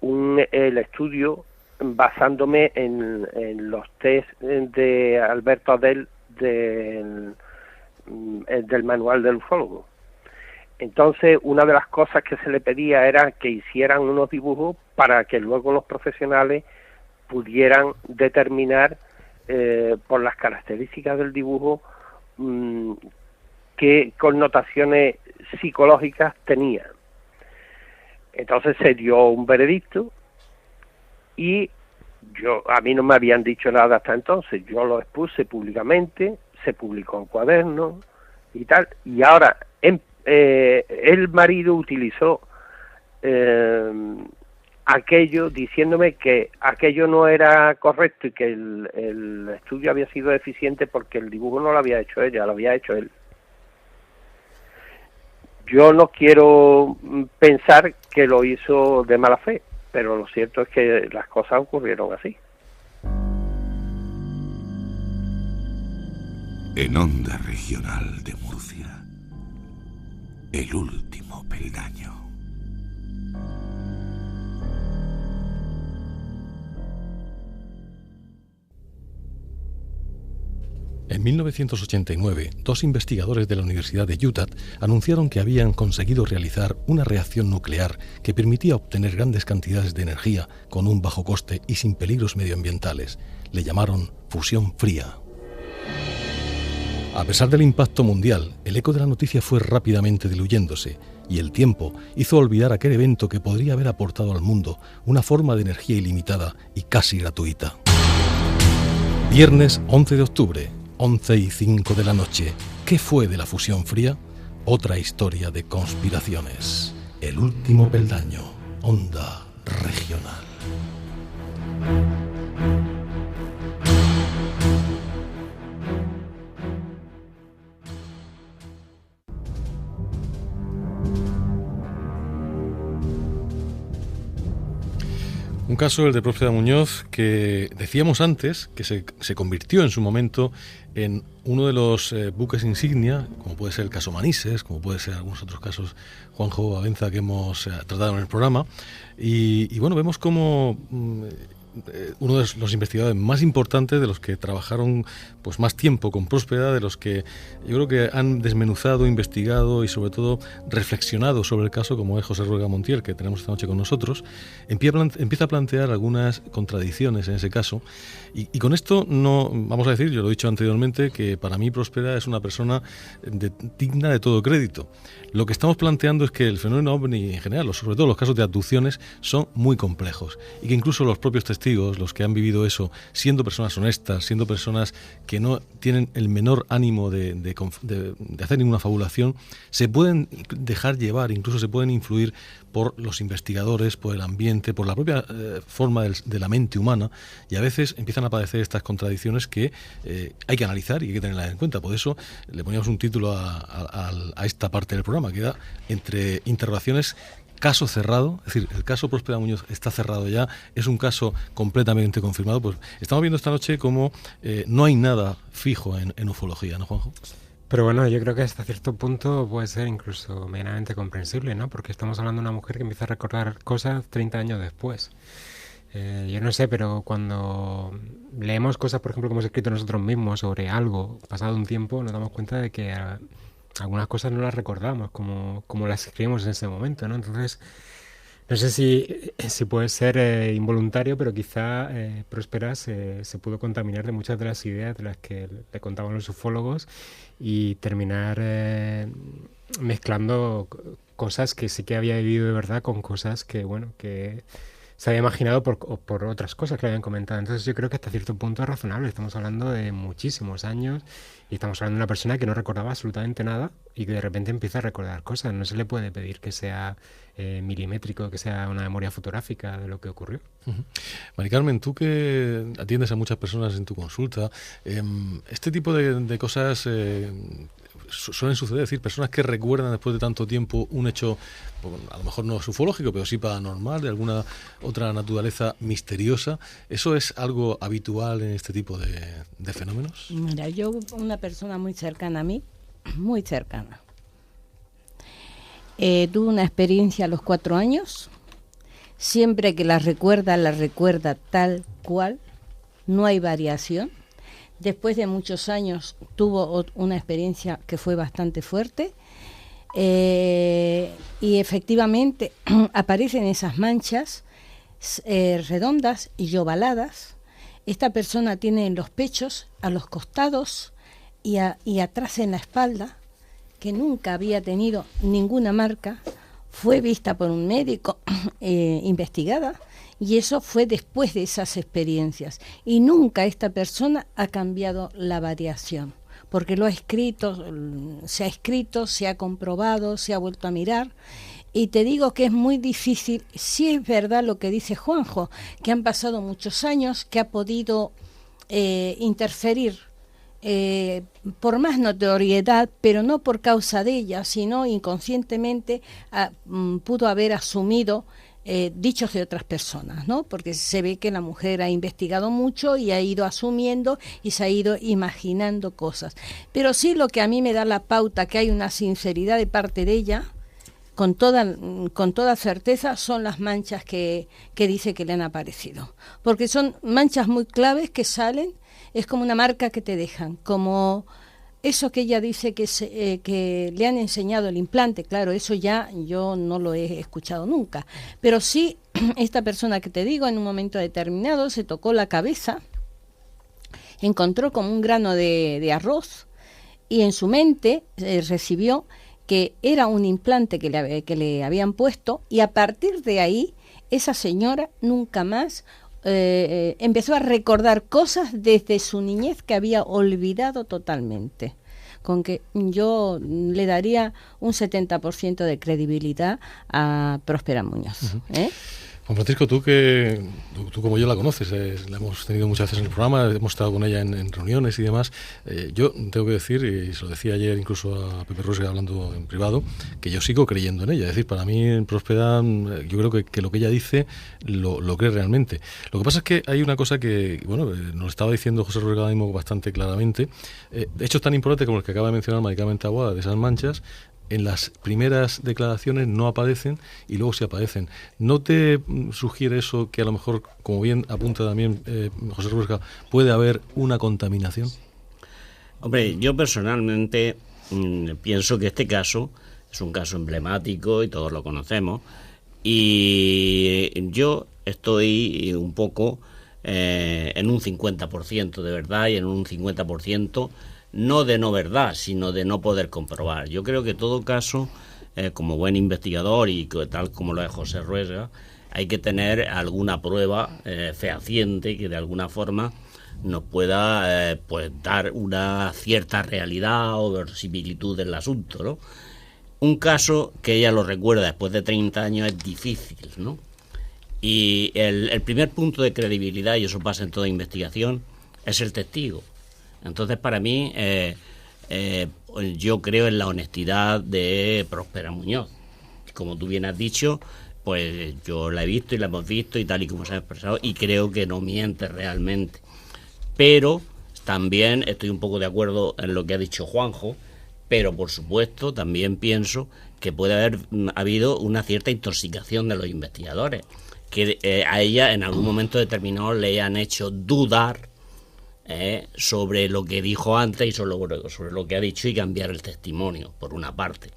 el estudio basándome en los test de Alberto Adel del manual del ufólogo. Entonces, una de las cosas que se le pedía era que hicieran unos dibujos para que luego los profesionales pudieran determinar por las características del dibujo qué connotaciones psicológicas tenía. Entonces se dio un veredicto y a mí no me habían dicho nada hasta entonces. Yo lo expuse públicamente, se publicó en Cuaderno y tal, y ahora el marido utilizó aquello, diciéndome que aquello no era correcto y que el estudio había sido deficiente porque el dibujo no lo había hecho ella, lo había hecho él. Yo no quiero pensar que lo hizo de mala fe, pero lo cierto es que las cosas ocurrieron así. En Onda Regional de Murcia, el último peldaño. En 1989, dos investigadores de la Universidad de Utah anunciaron que habían conseguido realizar una reacción nuclear que permitía obtener grandes cantidades de energía con un bajo coste y sin peligros medioambientales. Le llamaron fusión fría. A pesar del impacto mundial, el eco de la noticia fue rápidamente diluyéndose y el tiempo hizo olvidar aquel evento que podría haber aportado al mundo una forma de energía ilimitada y casi gratuita. Viernes 11 de octubre, 11:05 de la noche. ¿Qué fue de la fusión fría? Otra historia de conspiraciones. El último peldaño. Onda Regional. Un caso, el de Próspera Muñoz, que decíamos antes que se convirtió en su momento en uno de los buques insignia, como puede ser el caso Manises, como puede ser algunos otros casos, Juanjo Abenza, que hemos tratado en el programa. Y bueno, vemos como uno de los investigadores más importantes, de los que trabajaron pues más tiempo con Próspera, de los que yo creo que han desmenuzado, investigado y sobre todo reflexionado sobre el caso, como es José Ruega Montiel, que tenemos esta noche con nosotros, empieza a plantear algunas contradicciones en ese caso. Y con esto no vamos a decir, yo lo he dicho anteriormente, que para mí Próspera es una persona digna de todo crédito. Lo que estamos planteando es que el fenómeno OVNI en general, sobre todo los casos de abducciones, son muy complejos y que incluso los propios testigos, los que han vivido eso, siendo personas honestas, siendo personas que no tienen el menor ánimo de hacer ninguna fabulación, se pueden dejar llevar, incluso se pueden influir por los investigadores, por el ambiente, por la propia forma de la mente humana, y a veces empiezan a aparecer estas contradicciones que hay que analizar y hay que tenerlas en cuenta. Por eso le poníamos un título a esta parte del programa, que da entre interrogaciones: caso cerrado, es decir, el caso Próspera Muñoz está cerrado ya, es un caso completamente confirmado. Pues estamos viendo esta noche cómo no hay nada fijo en ufología, ¿no, Juanjo? Pero bueno, yo creo que hasta cierto punto puede ser incluso medianamente comprensible, ¿no? Porque estamos hablando de una mujer que empieza a recordar cosas 30 años después. Yo no sé, pero cuando leemos cosas, por ejemplo, que hemos escrito nosotros mismos sobre algo pasado un tiempo, nos damos cuenta de que algunas cosas no las recordamos como las escribimos en ese momento, ¿no? Entonces, no sé si puede ser involuntario, pero quizá Próspera se pudo contaminar de muchas de las ideas de las que le contaban los ufólogos y terminar mezclando cosas que sí que había vivido de verdad con cosas que, bueno, que se había imaginado por otras cosas que le habían comentado. Entonces yo creo que hasta cierto punto es razonable. Estamos hablando de muchísimos años y estamos hablando de una persona que no recordaba absolutamente nada y que de repente empieza a recordar cosas. No se le puede pedir que sea milimétrico, que sea una memoria fotográfica de lo que ocurrió. Uh-huh. Mari Carmen, tú que atiendes a muchas personas en tu consulta, este tipo de cosas suelen suceder, es decir, personas que recuerdan después de tanto tiempo un hecho, a lo mejor no es ufológico, pero sí paranormal, de alguna otra naturaleza misteriosa. ¿Eso es algo habitual en este tipo de fenómenos? Mira, yo, una persona muy cercana a mí, muy cercana, tuve una experiencia a los 4 años. Siempre que la recuerda tal cual, no hay variación. Después de muchos años tuvo una experiencia que fue bastante fuerte y efectivamente aparecen esas manchas redondas y ovaladas. Esta persona tiene en los pechos, a los costados y atrás en la espalda, que nunca había tenido ninguna marca. Fue vista por un médico, investigada, y eso fue después de esas experiencias. Y nunca esta persona ha cambiado la variación, porque lo ha escrito, se ha comprobado, se ha vuelto a mirar, Y te digo que es muy difícil, sí es verdad lo que dice Juanjo, que han pasado muchos años, que ha podido interferir por más notoriedad, pero no por causa de ella, sino inconscientemente pudo haber asumido dichos de otras personas, ¿no? Porque se ve que la mujer ha investigado mucho y ha ido asumiendo y se ha ido imaginando cosas. Pero sí lo que a mí me da la pauta que hay una sinceridad de parte de ella, con toda certeza, son las manchas que dice que le han aparecido. Porque son manchas muy claves que salen, es como una marca que te dejan, como eso que ella dice que le han enseñado el implante. Claro, eso ya yo no lo he escuchado nunca. Pero sí, esta persona que te digo, en un momento determinado se tocó la cabeza, encontró como un grano de arroz y en su mente recibió que era un implante que le habían puesto, y a partir de ahí esa señora nunca más empezó a recordar cosas desde su niñez que había olvidado totalmente. Con que yo le daría un 70% de credibilidad a Próspera Muñoz. Uh-huh. Juan Francisco, tú como yo la conoces, la hemos tenido muchas veces en el programa, hemos estado con ella en reuniones y demás. Yo tengo que decir, y se lo decía ayer incluso a Pepe Ruesga hablando en privado, que yo sigo creyendo en ella. Es decir, para mí en Próspera, yo creo que lo que ella dice lo cree realmente. Lo que pasa es que hay una cosa que, bueno, nos estaba diciendo José Ruesga ahora mismo bastante claramente. De hecho, es tan importante como el que acaba de mencionar Medicamente Aguada, de esas manchas. En las primeras declaraciones no aparecen y luego sí aparecen. ¿No te sugiere eso que a lo mejor, como bien apunta también José Ruesga, puede haber una contaminación? Hombre, yo personalmente pienso que este caso es un caso emblemático y todos lo conocemos, y yo estoy un poco en un 50% de verdad y en un 50% no de no verdad, sino de no poder comprobar. Yo creo que todo caso, como buen investigador y tal como lo es José Ruesga, hay que tener alguna prueba fehaciente que de alguna forma nos pueda pues dar una cierta realidad o verosimilitud del asunto, ¿no? Un caso que ella lo recuerda después de 30 años es difícil, ¿no? Y el primer punto de credibilidad, y eso pasa en toda investigación, es el testigo. Entonces, para mí, yo creo en la honestidad de Próspera Muñoz. Como tú bien has dicho, pues yo la he visto y la hemos visto y tal y como se ha expresado, y creo que no miente realmente. Pero también estoy un poco de acuerdo en lo que ha dicho Juanjo, pero por supuesto también pienso que puede haber habido una cierta intoxicación de los investigadores, que a ella en algún momento determinado le han hecho dudar sobre lo que dijo antes y sobre lo que ha dicho, y cambiar el testimonio, por una parte.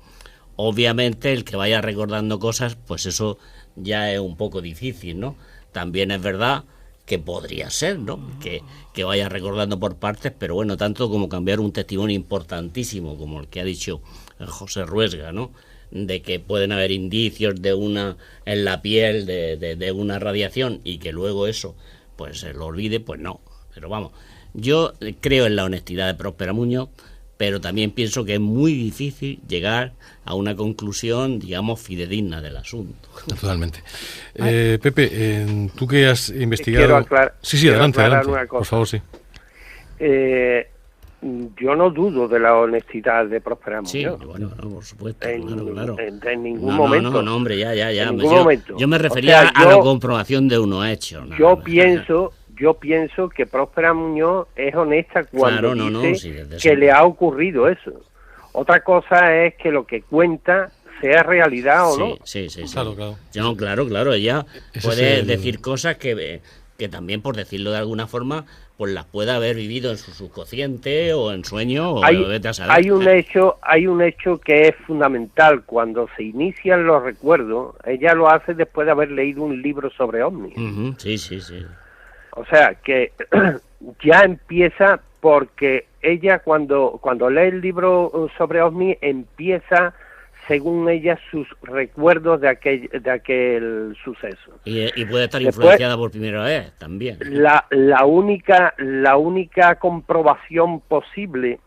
Obviamente el que vaya recordando cosas, pues eso ya es un poco difícil, ¿no? También es verdad que podría ser, ¿no? Que vaya recordando por partes, pero bueno, tanto como cambiar un testimonio importantísimo como el que ha dicho José Ruesga, ¿no? De que pueden haber indicios de en la piel de una radiación, y que luego eso pues se lo olvide, pues no. Pero vamos, yo creo en la honestidad de Próspera Muñoz, pero también pienso que es muy difícil llegar a una conclusión, digamos, fidedigna del asunto. Totalmente. Pepe, tú que has investigado... Quiero aclarar, sí, adelante, por favor, sí. Yo no dudo de la honestidad de Próspera Muñoz. Sí, bueno, no, por supuesto, claro. En ningún momento. No, hombre, ya. En ningún momento. Yo me refería a la comprobación de unos hechos. Yo pienso que Próspera Muñoz es honesta cuando dice sí, que le ha ocurrido eso. Otra cosa es que lo que cuenta sea realidad o no. Sí. Claro. Claro. Ella puede decir cosas que también, por decirlo de alguna forma, pues las puede haber vivido en su subconsciente o en sueño, o vete a saber. Hay un hecho que es fundamental. Cuando se inician los recuerdos, ella lo hace después de haber leído un libro sobre ovnis. Uh-huh. Sí. O sea, que ya empieza, porque ella cuando lee el libro sobre ovnis empieza, según ella, sus recuerdos de aquel suceso. Y puede estar influenciada por primera vez también. La única comprobación posible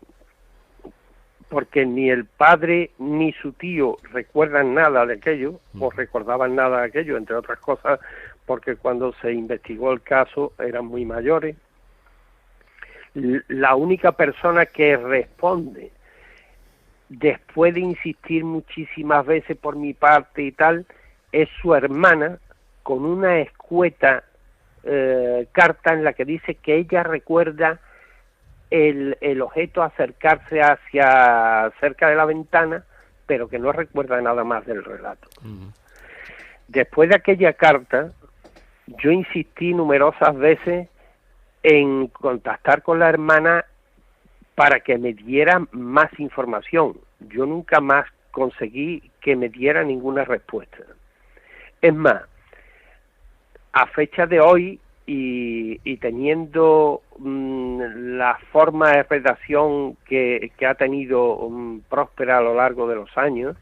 porque ni el padre ni su tío recuerdan nada de aquello, o recordaban nada de aquello, entre otras cosas, porque cuando se investigó el caso eran muy mayores. La única persona que responde, después de insistir muchísimas veces por mi parte y tal, es su hermana, con una escueta carta en la que dice que ella recuerda el objeto acercarse hacia cerca de la ventana, pero que no recuerda nada más del relato. Después de aquella carta, yo insistí numerosas veces en contactar con la hermana para que me diera más información. Yo nunca más conseguí que me diera ninguna respuesta. Es más, a fecha de hoy y teniendo la forma de redacción que ha tenido Próspera a lo largo de los años,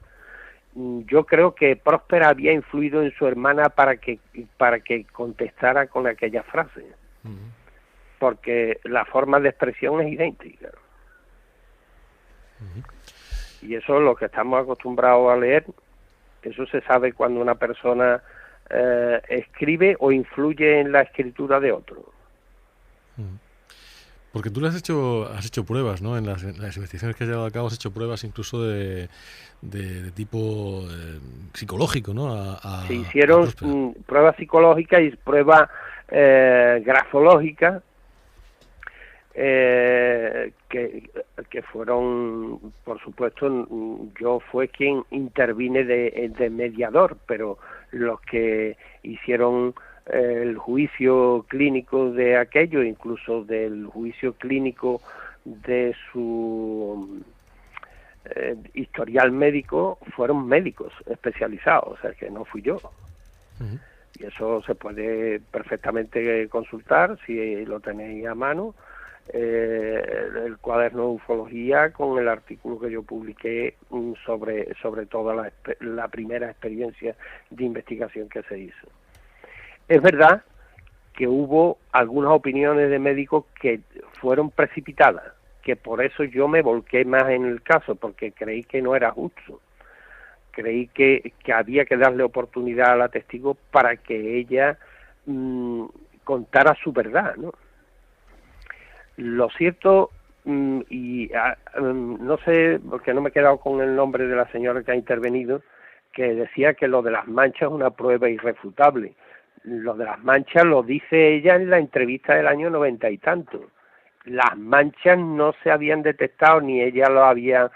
yo creo que Próspera había influido en su hermana para que contestara con aquella frase, porque la forma de expresión es idéntica. Y eso es lo que estamos acostumbrados a leer. Eso se sabe cuando una persona escribe o influye en la escritura de otro. Porque tú has hecho pruebas, ¿no? En las investigaciones que has llevado a cabo has hecho pruebas incluso de tipo psicológico, ¿no? Se hicieron pruebas psicológicas y pruebas grafológicas que fueron, por supuesto, yo fue quien intervine de mediador, pero los que hicieron el juicio clínico de aquello, incluso del juicio clínico de su historial médico, fueron médicos especializados, o sea que no fui yo. Y eso se puede perfectamente consultar si lo tenéis a mano, el cuaderno de ufología con el artículo que yo publiqué sobre toda la primera experiencia de investigación que se hizo. Es verdad que hubo algunas opiniones de médicos que fueron precipitadas, que por eso yo me volqué más en el caso, porque creí que no era justo. Creí que había que darle oportunidad a la testigo para que ella contara su verdad, ¿no? Lo cierto, no sé, porque no me he quedado con el nombre de la señora que ha intervenido, que decía que lo de las manchas es una prueba irrefutable. Lo de las manchas lo dice ella en la entrevista del año 90 y tanto. Las manchas no se habían detectado, ni ella lo había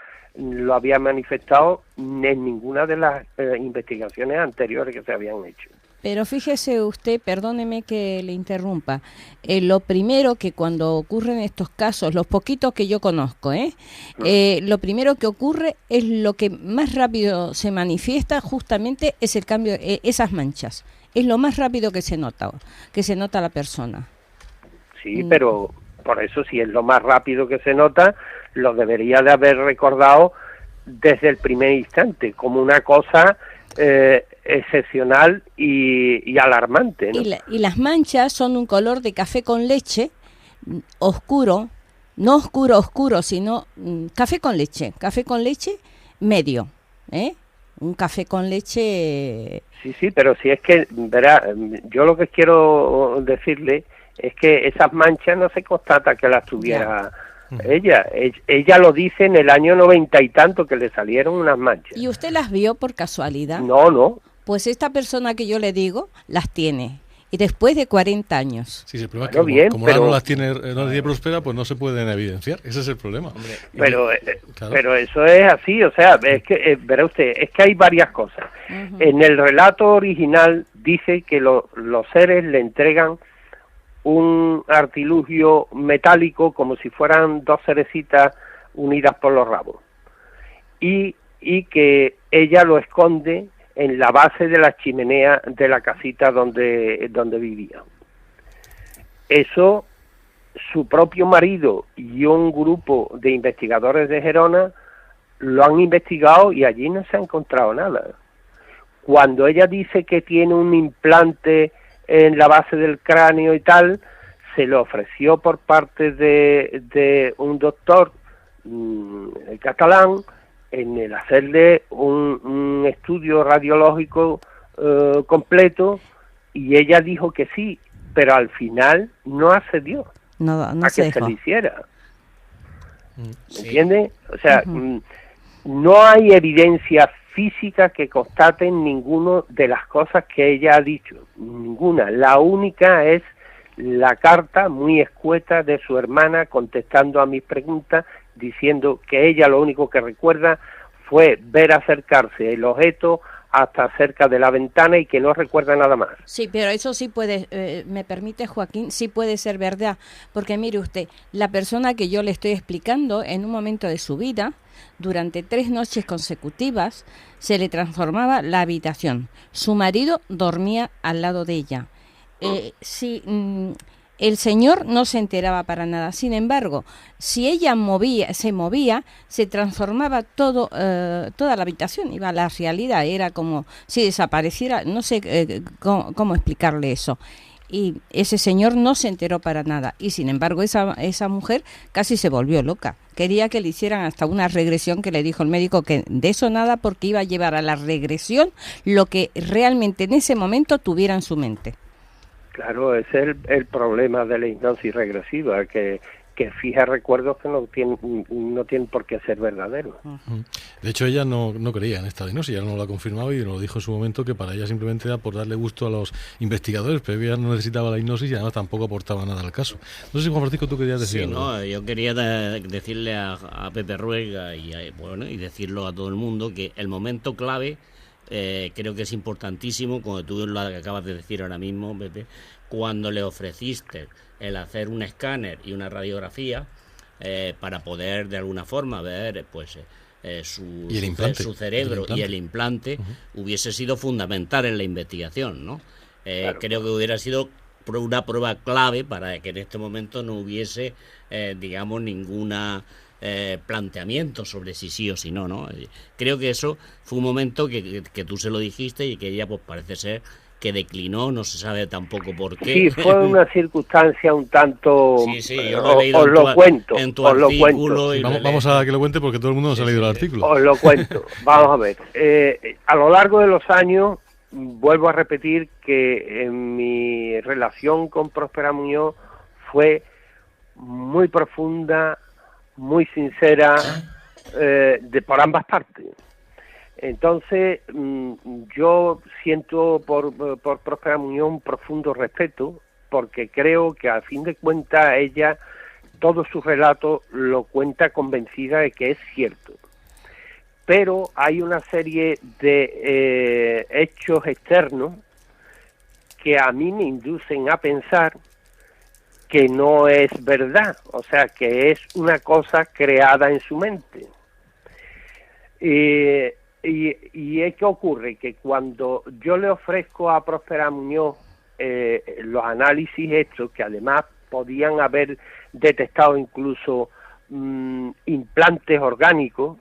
manifestado en ninguna de las investigaciones anteriores que se habían hecho. Pero fíjese usted, perdóneme que le interrumpa, lo primero que cuando ocurren estos casos, los poquitos que yo conozco, lo primero que ocurre es lo que más rápido se manifiesta justamente es el cambio, esas manchas. Es lo más rápido que se nota la persona. Sí, pero por eso si es lo más rápido que se nota, lo debería de haber recordado desde el primer instante, como una cosa excepcional y alarmante, ¿no? Y las manchas son un color de café con leche, oscuro, no oscuro, sino café con leche medio, un café con leche. Sí, pero si es que, verá, yo lo que quiero decirle es que esas manchas no se constata que las tuviera ella lo dice en el año 90 y tanto que le salieron unas manchas. ¿Y usted las vio por casualidad? No. Pues esta persona que yo le digo, las tiene. Y después de 40 años. Sí, el problema es que como no las tiene Próspera, pues no se pueden evidenciar. Ese es el problema. Pero eso es así, o sea, es que, verá usted, es que hay varias cosas. En el relato original dice que los seres le entregan un artilugio metálico como si fueran dos cerecitas unidas por los rabos. Y que ella lo esconde en la base de la chimenea de la casita donde vivía. Eso, su propio marido y un grupo de investigadores de Gerona lo han investigado y allí no se ha encontrado nada. Cuando ella dice que tiene un implante en la base del cráneo y tal, se le ofreció por parte de un doctor el catalán, en el hacerle un estudio radiológico completo, y ella dijo que sí, pero al final no accedió No a se que se dejó. le hiciera. Sí. ¿Entiendes? O sea, no hay evidencia física que constaten ninguna de las cosas que ella ha dicho, ninguna. La única es la carta muy escueta de su hermana contestando a mis preguntas, diciendo que ella lo único que recuerda fue ver acercarse el objeto hasta cerca de la ventana y que no recuerda nada más. Sí, pero eso sí puede, me permite, Joaquín, sí puede ser verdad, porque mire usted, la persona que yo le estoy explicando, en un momento de su vida, durante 3 noches consecutivas, se le transformaba la habitación. Su marido dormía al lado de ella. El señor no se enteraba para nada. Sin embargo, si ella se movía, se transformaba toda la habitación, iba a la realidad, era como si desapareciera, no sé cómo explicarle eso. Y ese señor no se enteró para nada. Y sin embargo, esa mujer casi se volvió loca. Quería que le hicieran hasta una regresión, que le dijo el médico que de eso nada, porque iba a llevar a la regresión lo que realmente en ese momento tuviera en su mente. Claro, ese es el problema de la hipnosis regresiva, que fija recuerdos que no tienen por qué ser verdaderos. De hecho, ella no creía en esta hipnosis, ella no lo ha confirmado y nos lo dijo en su momento, que para ella simplemente era por darle gusto a los investigadores, pero ella no necesitaba la hipnosis y además tampoco aportaba nada al caso. No sé si, Juan Francisco, tú querías decir algo. No, yo quería decirle a Pepe Ruega y decirlo a todo el mundo, que el momento clave creo que es importantísimo, como tú lo acabas de decir ahora mismo, Pepe, cuando le ofreciste el hacer un escáner y una radiografía para poder de alguna forma ver su cerebro y el implante, hubiese sido fundamental en la investigación, ¿no? Claro. Creo que hubiera sido una prueba clave para que en este momento no hubiese digamos ninguna planteamiento sobre si sí o si no, ¿no? Creo que eso fue un momento que tú se lo dijiste y que ella pues parece ser que declinó, no se sabe tampoco por qué. Sí, fue una circunstancia un tanto... Sí, yo lo he leído os lo cuento. En tu artículo. Sí, vamos a que lo cuente porque todo el mundo nos ha leído el artículo. Os lo cuento. Vamos a ver. A lo largo de los años, vuelvo a repetir que en mi relación con Próspera Muñoz fue muy profunda, muy sincera, por ambas partes. Entonces, yo siento por Próspera Muñoz un profundo respeto, porque creo que a fin de cuentas ella, todo su relato lo cuenta convencida de que es cierto. Pero hay una serie de hechos externos que a mí me inducen a pensar que no es verdad, o sea, que es una cosa creada en su mente. ¿Y qué ocurre? Que cuando yo le ofrezco a Próspera Muñoz los análisis estos, que además podían haber detectado incluso implantes orgánicos,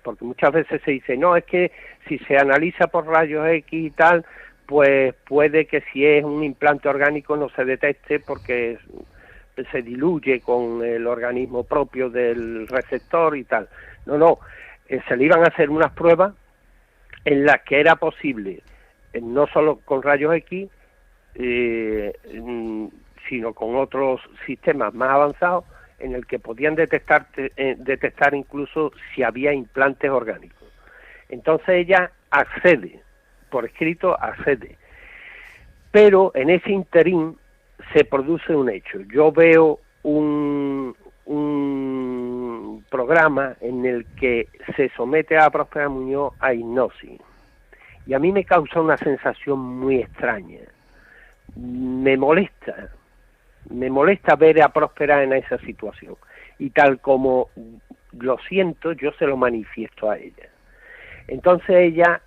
porque muchas veces se dice, no, es que si se analiza por rayos X y tal, pues puede que si es un implante orgánico no se detecte porque se diluye con el organismo propio del receptor y tal. No, se le iban a hacer unas pruebas en las que era posible, no solo con rayos X, sino con otros sistemas más avanzados, en el que podían detectar incluso si había implantes orgánicos. Entonces ella accede, por escrito accede, pero en ese interín se produce un hecho. Yo veo un programa en el que se somete a Próspera Muñoz a hipnosis, y a mí me causa una sensación muy extraña. Me molesta ver a Próspera en esa situación, y tal como lo siento, yo se lo manifiesto a ella. Entonces ella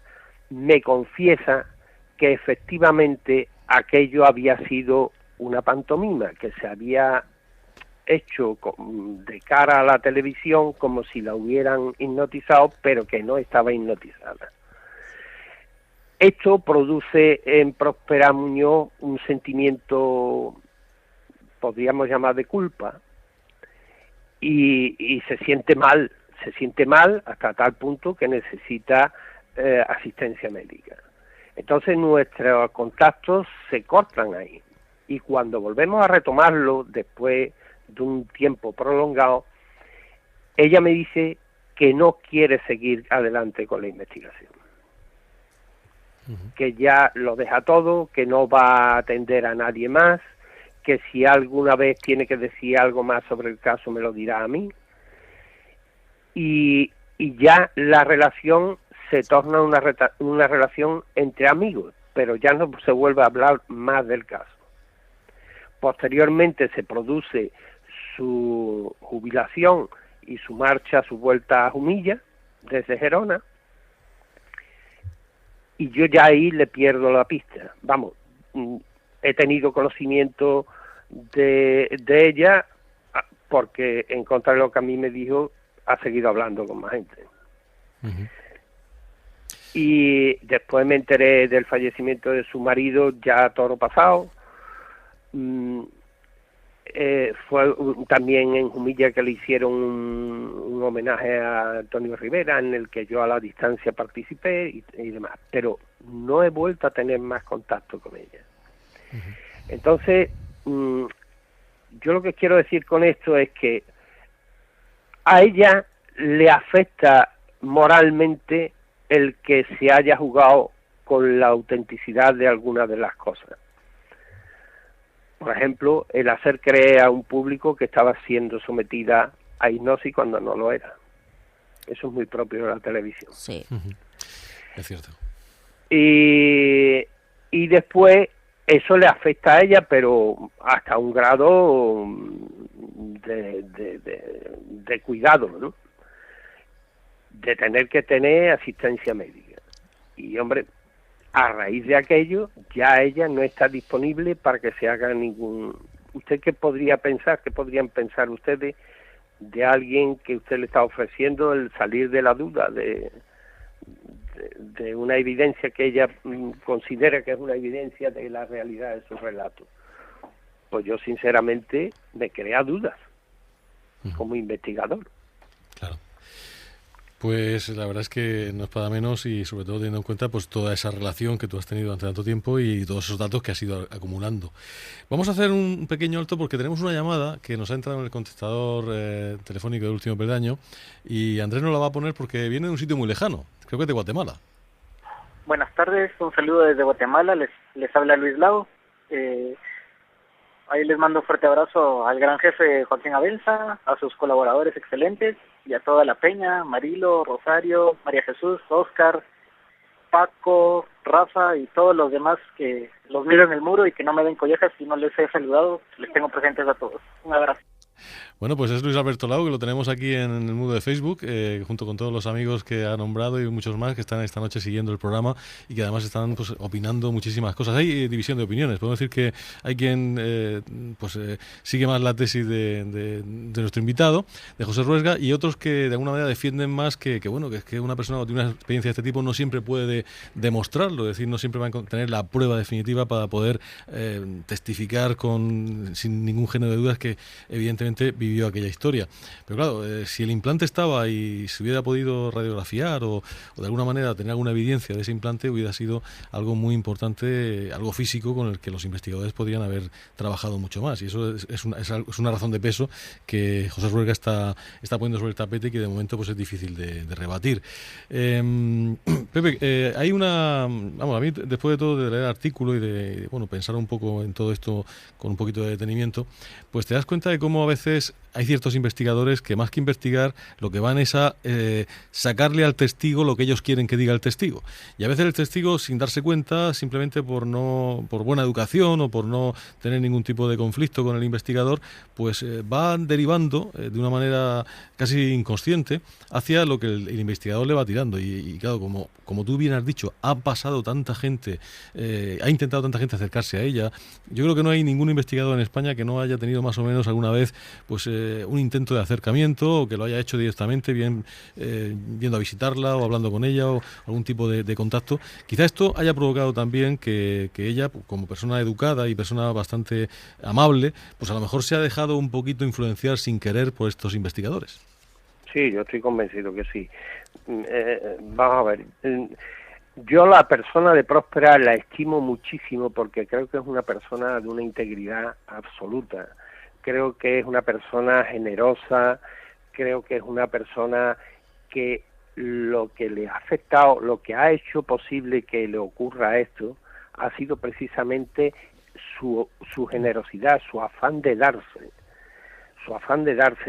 me confiesa que efectivamente aquello había sido una pantomima, que se había hecho de cara a la televisión como si la hubieran hipnotizado, pero que no estaba hipnotizada. Esto produce en Próspera Muñoz un sentimiento, podríamos llamar, de culpa, y se siente mal hasta tal punto que necesita asistencia médica. Entonces nuestros contactos se cortan ahí, y cuando volvemos a retomarlo después de un tiempo prolongado, ella me dice que no quiere seguir adelante con la investigación, que ya lo deja todo, que no va a atender a nadie más, que si alguna vez tiene que decir algo más sobre el caso me lo dirá a mí, y ya la relación se torna una relación entre amigos, pero ya no se vuelve a hablar más del caso. Posteriormente se produce su jubilación y su vuelta a Jumilla, desde Gerona, y yo ya ahí le pierdo la pista. Vamos, he tenido conocimiento de ella, porque en contra de lo que a mí me dijo, ha seguido hablando con más gente. Uh-huh. Y después me enteré del fallecimiento de su marido, ya toro pasado. Fue también en Jumilla que le hicieron un homenaje a Antonio Rivera, en el que yo a la distancia participé y demás, pero no he vuelto a tener más contacto con ella. Uh-huh. Entonces, yo lo que quiero decir con esto es que a ella le afecta moralmente el que se haya jugado con la autenticidad de algunas de las cosas. Por ejemplo, el hacer creer a un público que estaba siendo sometida a hipnosis cuando no lo era. Eso es muy propio de la televisión. Sí. Es cierto. Y después eso le afecta a ella, pero hasta un grado de cuidado, ¿no? De tener que tener asistencia médica. Y, hombre, a raíz de aquello, ya ella no está disponible para que se haga ningún... ¿Usted qué podría pensar? ¿Qué podrían pensar ustedes de alguien que usted le está ofreciendo el salir de la duda, de una evidencia que ella considera que es una evidencia de la realidad de su relato? Pues yo, sinceramente, me crea dudas como investigador. Claro. Pues la verdad es que no es para menos, y sobre todo teniendo en cuenta pues toda esa relación que tú has tenido durante tanto tiempo y todos esos datos que has ido acumulando. Vamos a hacer un pequeño alto porque tenemos una llamada que nos ha entrado en el contestador telefónico del Último Peldaño, y Andrés nos la va a poner porque viene de un sitio muy lejano, creo que de Guatemala. Buenas tardes, un saludo desde Guatemala, les habla Luis Lau. Ahí les mando un fuerte abrazo al gran jefe Joaquín Abenza, a sus colaboradores excelentes y a toda la peña, Marilo, Rosario, María Jesús, Oscar, Paco, Rafa y todos los demás que los miro en el muro y que no me den collejas si no les he saludado. Les tengo presentes a todos. Un abrazo. Bueno, pues es Luis Alberto Lau, que lo tenemos aquí en el muro de Facebook, junto con todos los amigos que ha nombrado y muchos más que están esta noche siguiendo el programa y que además están pues opinando muchísimas cosas. Hay división de opiniones. Podemos decir que hay quien sigue más la tesis de nuestro invitado, de José Ruesga, y otros que de alguna manera defienden más que una persona que tiene una experiencia de este tipo no siempre puede demostrarlo, es decir, no siempre va a tener la prueba definitiva para poder testificar sin ningún género de dudas que evidentemente vivió aquella historia. Pero claro, si el implante estaba y se hubiera podido radiografiar o de alguna manera tener alguna evidencia de ese implante, hubiera sido algo muy importante, algo físico con el que los investigadores podrían haber trabajado mucho más, y eso es una razón de peso que José Ruesga está poniendo sobre el tapete y que de momento pues es difícil de rebatir. Pepe, hay a mí después de todo de leer el artículo y de pensar un poco en todo esto con un poquito de detenimiento, pues te das cuenta de cómo a veces hay ciertos investigadores que más que investigar lo que van es a sacarle al testigo lo que ellos quieren que diga el testigo, y a veces el testigo, sin darse cuenta, simplemente por buena educación o por no tener ningún tipo de conflicto con el investigador, pues van derivando de una manera casi inconsciente hacia lo que el investigador le va tirando, y claro, como tú bien has dicho, ha pasado tanta gente, ha intentado tanta gente acercarse a ella. Yo creo que no hay ningún investigador en España que no haya tenido más o menos alguna vez pues un intento de acercamiento, o que lo haya hecho directamente, bien yendo a visitarla o hablando con ella o algún tipo de contacto. Quizá esto haya provocado también que ella, como persona educada y persona bastante amable, pues a lo mejor se ha dejado un poquito influenciar sin querer por estos investigadores. Sí, yo estoy convencido que sí. Vamos a ver. Yo la persona de Próspera la estimo muchísimo porque creo que es una persona de una integridad absoluta. Creo que es una persona generosa, creo que es una persona que lo que le ha afectado, lo que ha hecho posible que le ocurra esto, ha sido precisamente su generosidad, su afán de darse,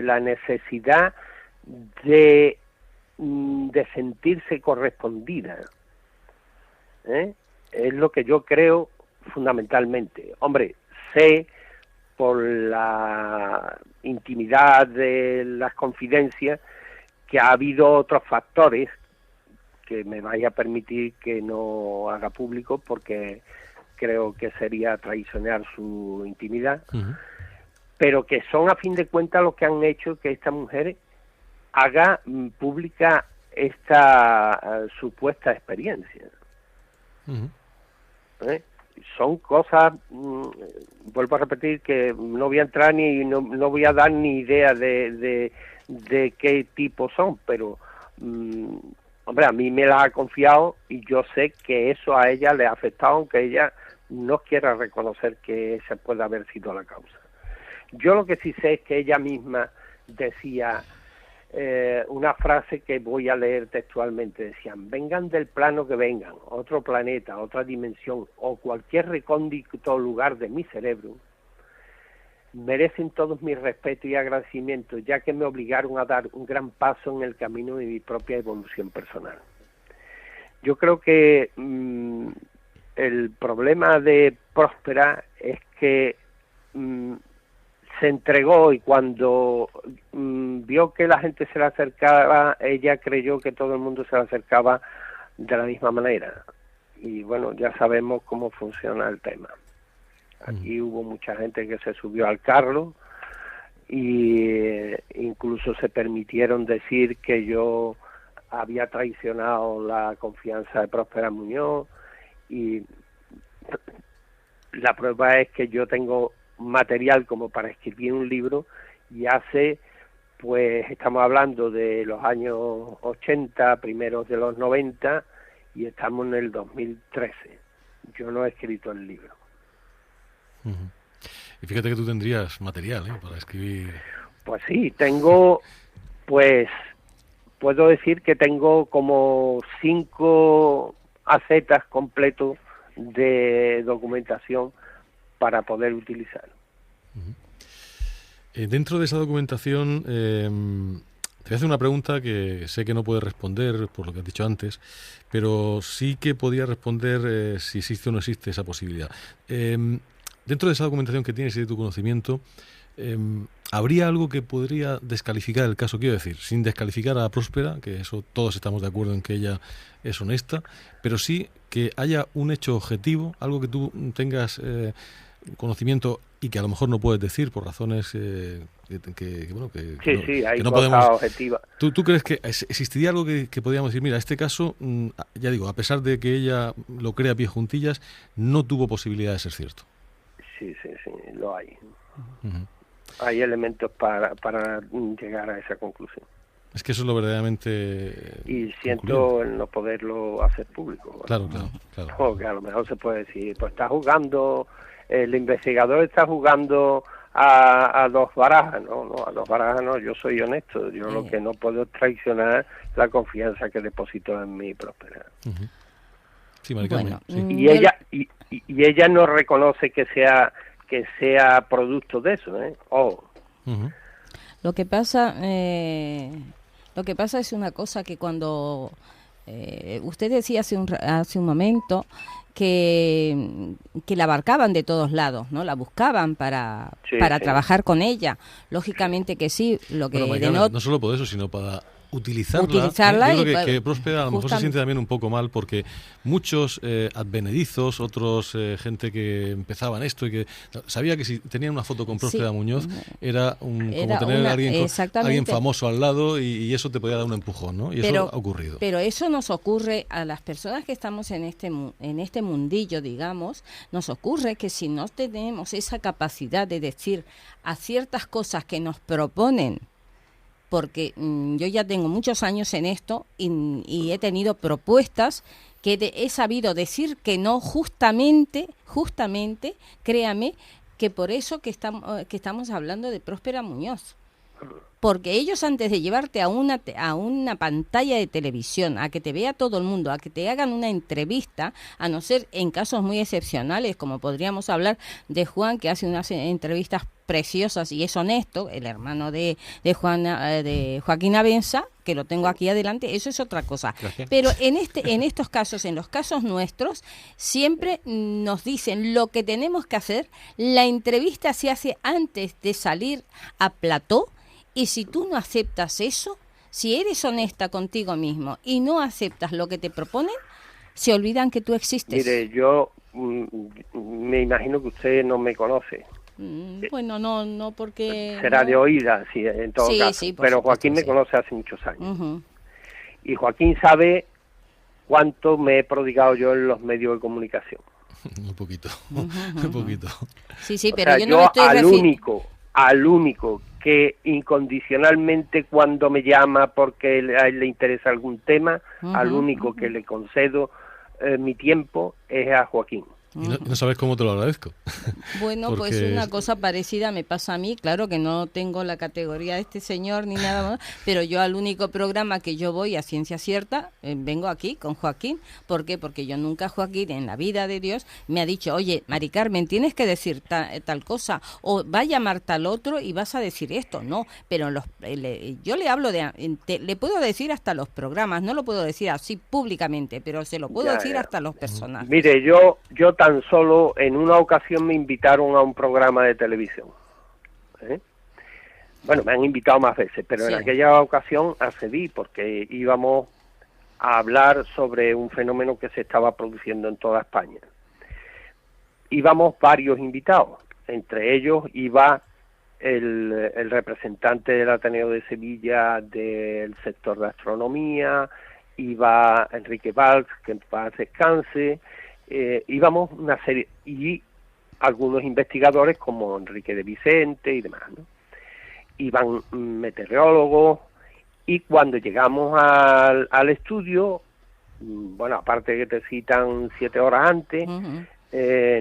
la necesidad de sentirse correspondida. Es lo que yo creo fundamentalmente. Hombre, sé por la intimidad de las confidencias que ha habido otros factores que me vaya a permitir que no haga público porque creo que sería traicionar su intimidad, pero que son a fin de cuentas los que han hecho que esta mujer haga pública esta supuesta experiencia. Son cosas, vuelvo a repetir que no voy a entrar ni no voy a dar ni idea de qué tipo son, pero hombre, a mí me la ha confiado y yo sé que eso a ella le ha afectado, aunque ella no quiera reconocer que esa puede haber sido la causa. Yo lo que sí sé es que ella misma decía una frase que voy a leer textualmente, decían: vengan del plano que vengan, otro planeta, otra dimensión o cualquier recóndito lugar de mi cerebro, merecen todos mi respeto y agradecimiento, ya que me obligaron a dar un gran paso en el camino de mi propia evolución personal. Yo creo que el problema de Próspera es que se entregó y cuando vio que la gente se le acercaba, ella creyó que todo el mundo se le acercaba de la misma manera. Y bueno, ya sabemos cómo funciona el tema. Aquí hubo mucha gente que se subió al carro y incluso se permitieron decir que yo había traicionado la confianza de Próspera Muñoz, y la prueba es que yo tengo material como para escribir un libro y pues estamos hablando de los años 80, primeros de los 90 y estamos en el 2013. Yo no he escrito el libro. Y fíjate que tú tendrías material para escribir. Pues sí, tengo, pues puedo decir que tengo como 5 acetas completos de documentación para poder utilizar. Dentro de esa documentación, te voy a hacer una pregunta que sé que no puedes responder por lo que has dicho antes, pero sí que podía responder si existe o no existe esa posibilidad. Dentro de esa documentación que tienes y de tu conocimiento, ¿habría algo que podría descalificar el caso? Quiero decir, sin descalificar a Próspera, que eso todos estamos de acuerdo en que ella es honesta, pero sí que haya un hecho objetivo, algo que tú tengas conocimiento y que a lo mejor no puedes decir por razones que hay no cosas podemos objetivas. ¿Tú crees que existiría algo que podríamos decir, mira, este caso, ya digo, a pesar de que ella lo crea a pie juntillas, no tuvo posibilidad de ser cierto? Sí, lo hay. Hay elementos para llegar a esa conclusión. Es que eso es lo verdaderamente... Y siento el no poderlo hacer público. Claro. Porque a lo mejor se puede decir, pues está jugando, el investigador está jugando a 2 barajas. No, a 2 barajas no, yo soy honesto. Yo lo que no puedo es traicionar la confianza que depositó en mi Próspera. Sí, Maricarmen, bueno, sí. Y ella no reconoce que sea producto de eso, Lo que pasa es una cosa que cuando usted decía hace un momento que la abarcaban de todos lados, ¿no? La buscaban para trabajar con ella. Lógicamente que sí, lo que no solo por eso, sino para utilizarla. Yo creo que Próspera a lo mejor se siente también un poco mal porque muchos advenedizos, otros gente que empezaba en esto y que sabía que si tenían una foto con Próspera Muñoz era como tener a alguien famoso al lado y eso te podía dar un empujón, ¿no? Y eso ha ocurrido. Pero eso nos ocurre a las personas que estamos en este mundillo, digamos, nos ocurre que si no tenemos esa capacidad de decir a ciertas cosas que nos proponen, porque yo ya tengo muchos años en esto y he tenido propuestas que he sabido decir que no, justamente, créame, que por eso que estamos hablando de Próspera Muñoz. Porque ellos, antes de llevarte a una pantalla de televisión, a que te vea todo el mundo, a que te hagan una entrevista, a no ser en casos muy excepcionales, como podríamos hablar de Juan, que hace unas entrevistas preciosas y es honesto, el hermano de Joaquín Abenza, que lo tengo aquí adelante, eso es otra cosa. Gracias. Pero en estos casos, en los casos nuestros, siempre nos dicen lo que tenemos que hacer. La entrevista se hace antes de salir a plató. Y si tú no aceptas eso, si eres honesta contigo mismo y no aceptas lo que te proponen, se olvidan que tú existes. Mire, yo me imagino que usted no me conoce. Bueno, no porque... Será de oída, sí, en todo caso. Sí, pero Joaquín me conoce hace muchos años. Y Joaquín sabe cuánto me he prodigado yo en los medios de comunicación. Un poquito, un poquito. Sí, pero yo no me estoy al único que incondicionalmente cuando me llama porque a él le interesa algún tema, al único que le concedo mi tiempo es a Joaquín. Y no sabes cómo te lo agradezco. Bueno, porque... pues una cosa parecida me pasa a mí, claro que no tengo la categoría de este señor ni nada más, pero yo al único programa que yo voy a ciencia cierta, vengo aquí con Joaquín. ¿Por qué? Porque yo nunca, Joaquín, en la vida de Dios, me ha dicho, oye, Mari Carmen, tienes que decir tal cosa, o va a llamar tal otro y vas a decir esto. No, pero yo le hablo le puedo decir hasta los programas, no lo puedo decir así públicamente, pero se lo puedo decir hasta los personajes. Mire, yo tan solo en una ocasión me invitaron a un programa de televisión. Bueno, me han invitado más veces, pero en aquella ocasión accedí porque íbamos a hablar sobre un fenómeno que se estaba produciendo en toda España. Íbamos varios invitados, entre ellos iba el representante del Ateneo de Sevilla del sector de astronomía, iba Enrique Valls, que en paz descanse, íbamos una serie, y algunos investigadores como Enrique de Vicente y demás, ¿no? Iban meteorólogos, y cuando llegamos al estudio, bueno, aparte que te citan 7 horas antes,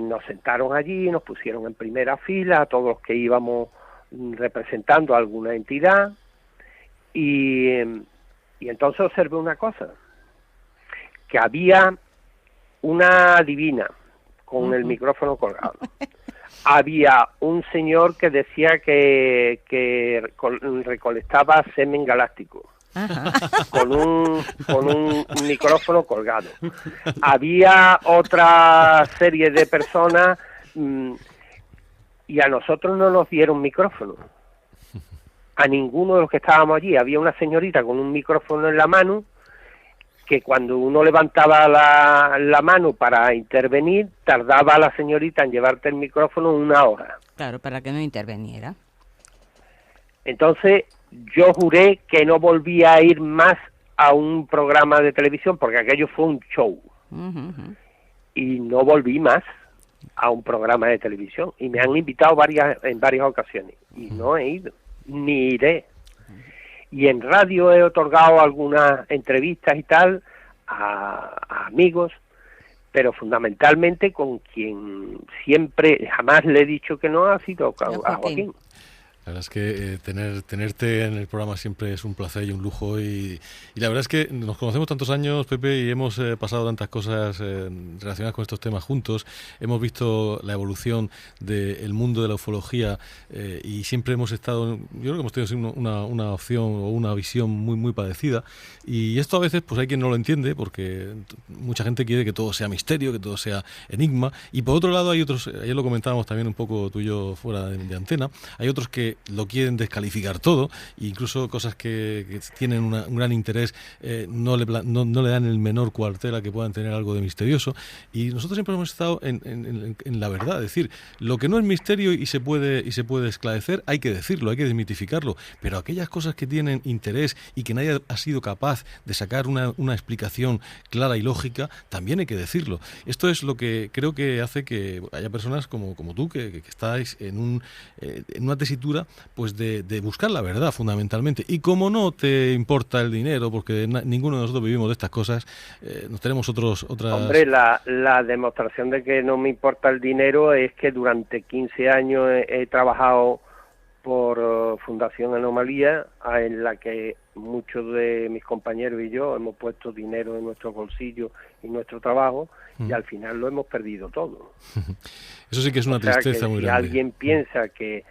nos sentaron allí, nos pusieron en primera fila a todos los que íbamos representando a alguna entidad, y entonces observé una cosa, que había una adivina con el micrófono colgado. Había un señor que decía que recolectaba semen galáctico. Con un micrófono colgado. Había otra serie de personas y a nosotros no nos dieron micrófono. A ninguno de los que estábamos allí. Había una señorita con un micrófono en la mano que cuando uno levantaba la mano para intervenir, tardaba la señorita en llevarte el micrófono 1 hora. Claro, para que no interveniera. Entonces, yo juré que no volvía a ir más a un programa de televisión, porque aquello fue un show. Y no volví más a un programa de televisión. Y me han invitado en varias ocasiones. Y no he ido, ni iré. Y en radio he otorgado algunas entrevistas y tal a amigos, pero fundamentalmente con quien siempre, jamás le he dicho que no, ha sido a Joaquín. La verdad es que tenerte en el programa siempre es un placer y un lujo, y la verdad es que nos conocemos tantos años, Pepe, y hemos pasado tantas cosas relacionadas con estos temas juntos. Hemos visto la evolución del mundo de la ufología y siempre hemos estado, yo creo que hemos tenido una opción o una visión muy muy parecida, y esto a veces pues hay quien no lo entiende porque mucha gente quiere que todo sea misterio, que todo sea enigma, y por otro lado hay otros, ayer lo comentábamos también un poco tú y yo fuera de antena, hay otros que que lo quieren descalificar todo, e incluso cosas que tienen un gran interés no le dan el menor cuartel a que puedan tener algo de misterioso. Y nosotros siempre hemos estado en la verdad, es decir, lo que no es misterio y se puede esclarecer, hay que decirlo, hay que desmitificarlo, pero aquellas cosas que tienen interés y que nadie ha sido capaz de sacar una explicación clara y lógica, también hay que decirlo. Esto es lo que creo que hace que haya personas como tú que estáis en una tesitura pues de buscar la verdad fundamentalmente. Y como no te importa el dinero, porque ninguno de nosotros vivimos de estas cosas, nos tenemos otras... Hombre, la demostración de que no me importa el dinero es que durante 15 años he trabajado por Fundación Anomalía, en la que muchos de mis compañeros y yo hemos puesto dinero en nuestros bolsillos y nuestro trabajo, y al final lo hemos perdido todo. Eso sí que es una tristeza muy grande. Si alguien piensa que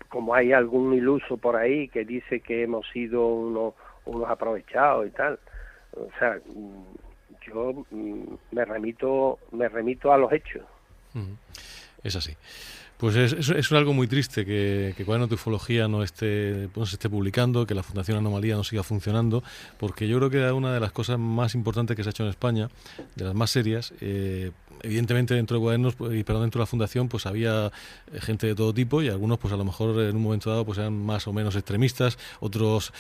como hay algún iluso por ahí que dice que hemos sido unos aprovechados y tal, o sea, yo me remito a los hechos. Es así. Pues es algo muy triste que Cuadernos de Ufología no se esté publicando, que la Fundación Anomalía no siga funcionando, porque yo creo que es una de las cosas más importantes que se ha hecho en España, de las más serias. Evidentemente dentro de Cuadernos, pero dentro de la Fundación pues había gente de todo tipo, y algunos pues a lo mejor en un momento dado pues eran más o menos extremistas, otros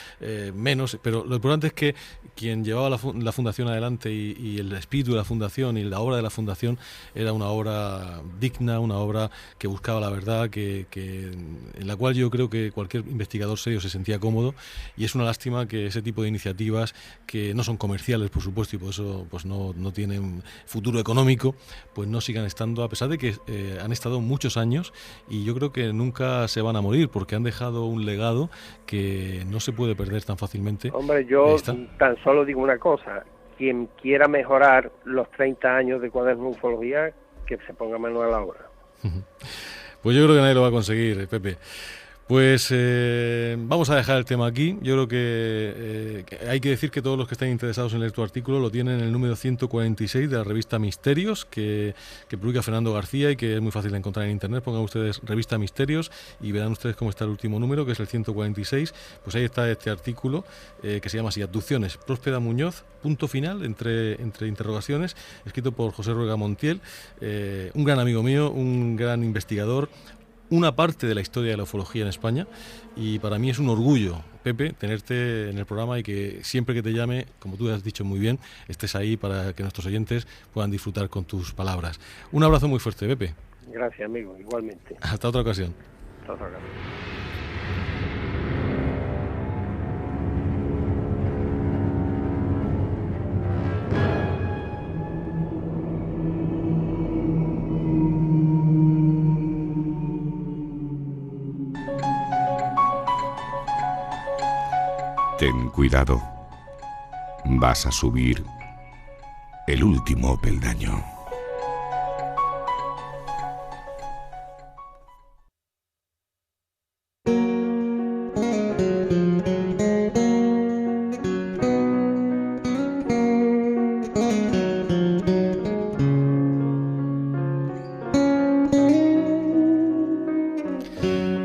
menos, pero lo importante es que quien llevaba la Fundación adelante y el espíritu de la Fundación y la obra de la Fundación era una obra digna, una obra que buscaba la verdad, en la cual yo creo que cualquier investigador serio se sentía cómodo, y es una lástima que ese tipo de iniciativas, que no son comerciales por supuesto y por eso pues no tienen futuro económico, pues no sigan estando, a pesar de que han estado muchos años, y yo creo que nunca se van a morir porque han dejado un legado que no se puede perder tan fácilmente. Hombre, yo tan solo digo una cosa: quien quiera mejorar los 30 años de Cuadernos de Ufología, que se ponga mano a la obra. Pues yo creo que nadie lo va a conseguir, Pepe. Pues vamos a dejar el tema aquí. Yo creo que hay que decir que todos los que estén interesados en leer tu artículo lo tienen en el número 146 de la revista Misterios, que publica Fernando García y que es muy fácil de encontrar en internet. Pongan ustedes revista Misterios y verán ustedes cómo está el último número, que es el 146. Pues ahí está este artículo que se llama así: Abducciones, Próspera Muñoz, punto final, entre interrogaciones, escrito por José Ruega Montiel, un gran amigo mío, un gran investigador, una parte de la historia de la ufología en España, y para mí es un orgullo, Pepe, tenerte en el programa y que siempre que te llame, como tú has dicho muy bien, estés ahí para que nuestros oyentes puedan disfrutar con tus palabras. Un abrazo muy fuerte, Pepe. Gracias, amigo, igualmente. Hasta otra ocasión. Hasta otra ocasión. Ten cuidado. Vas a subir el último peldaño.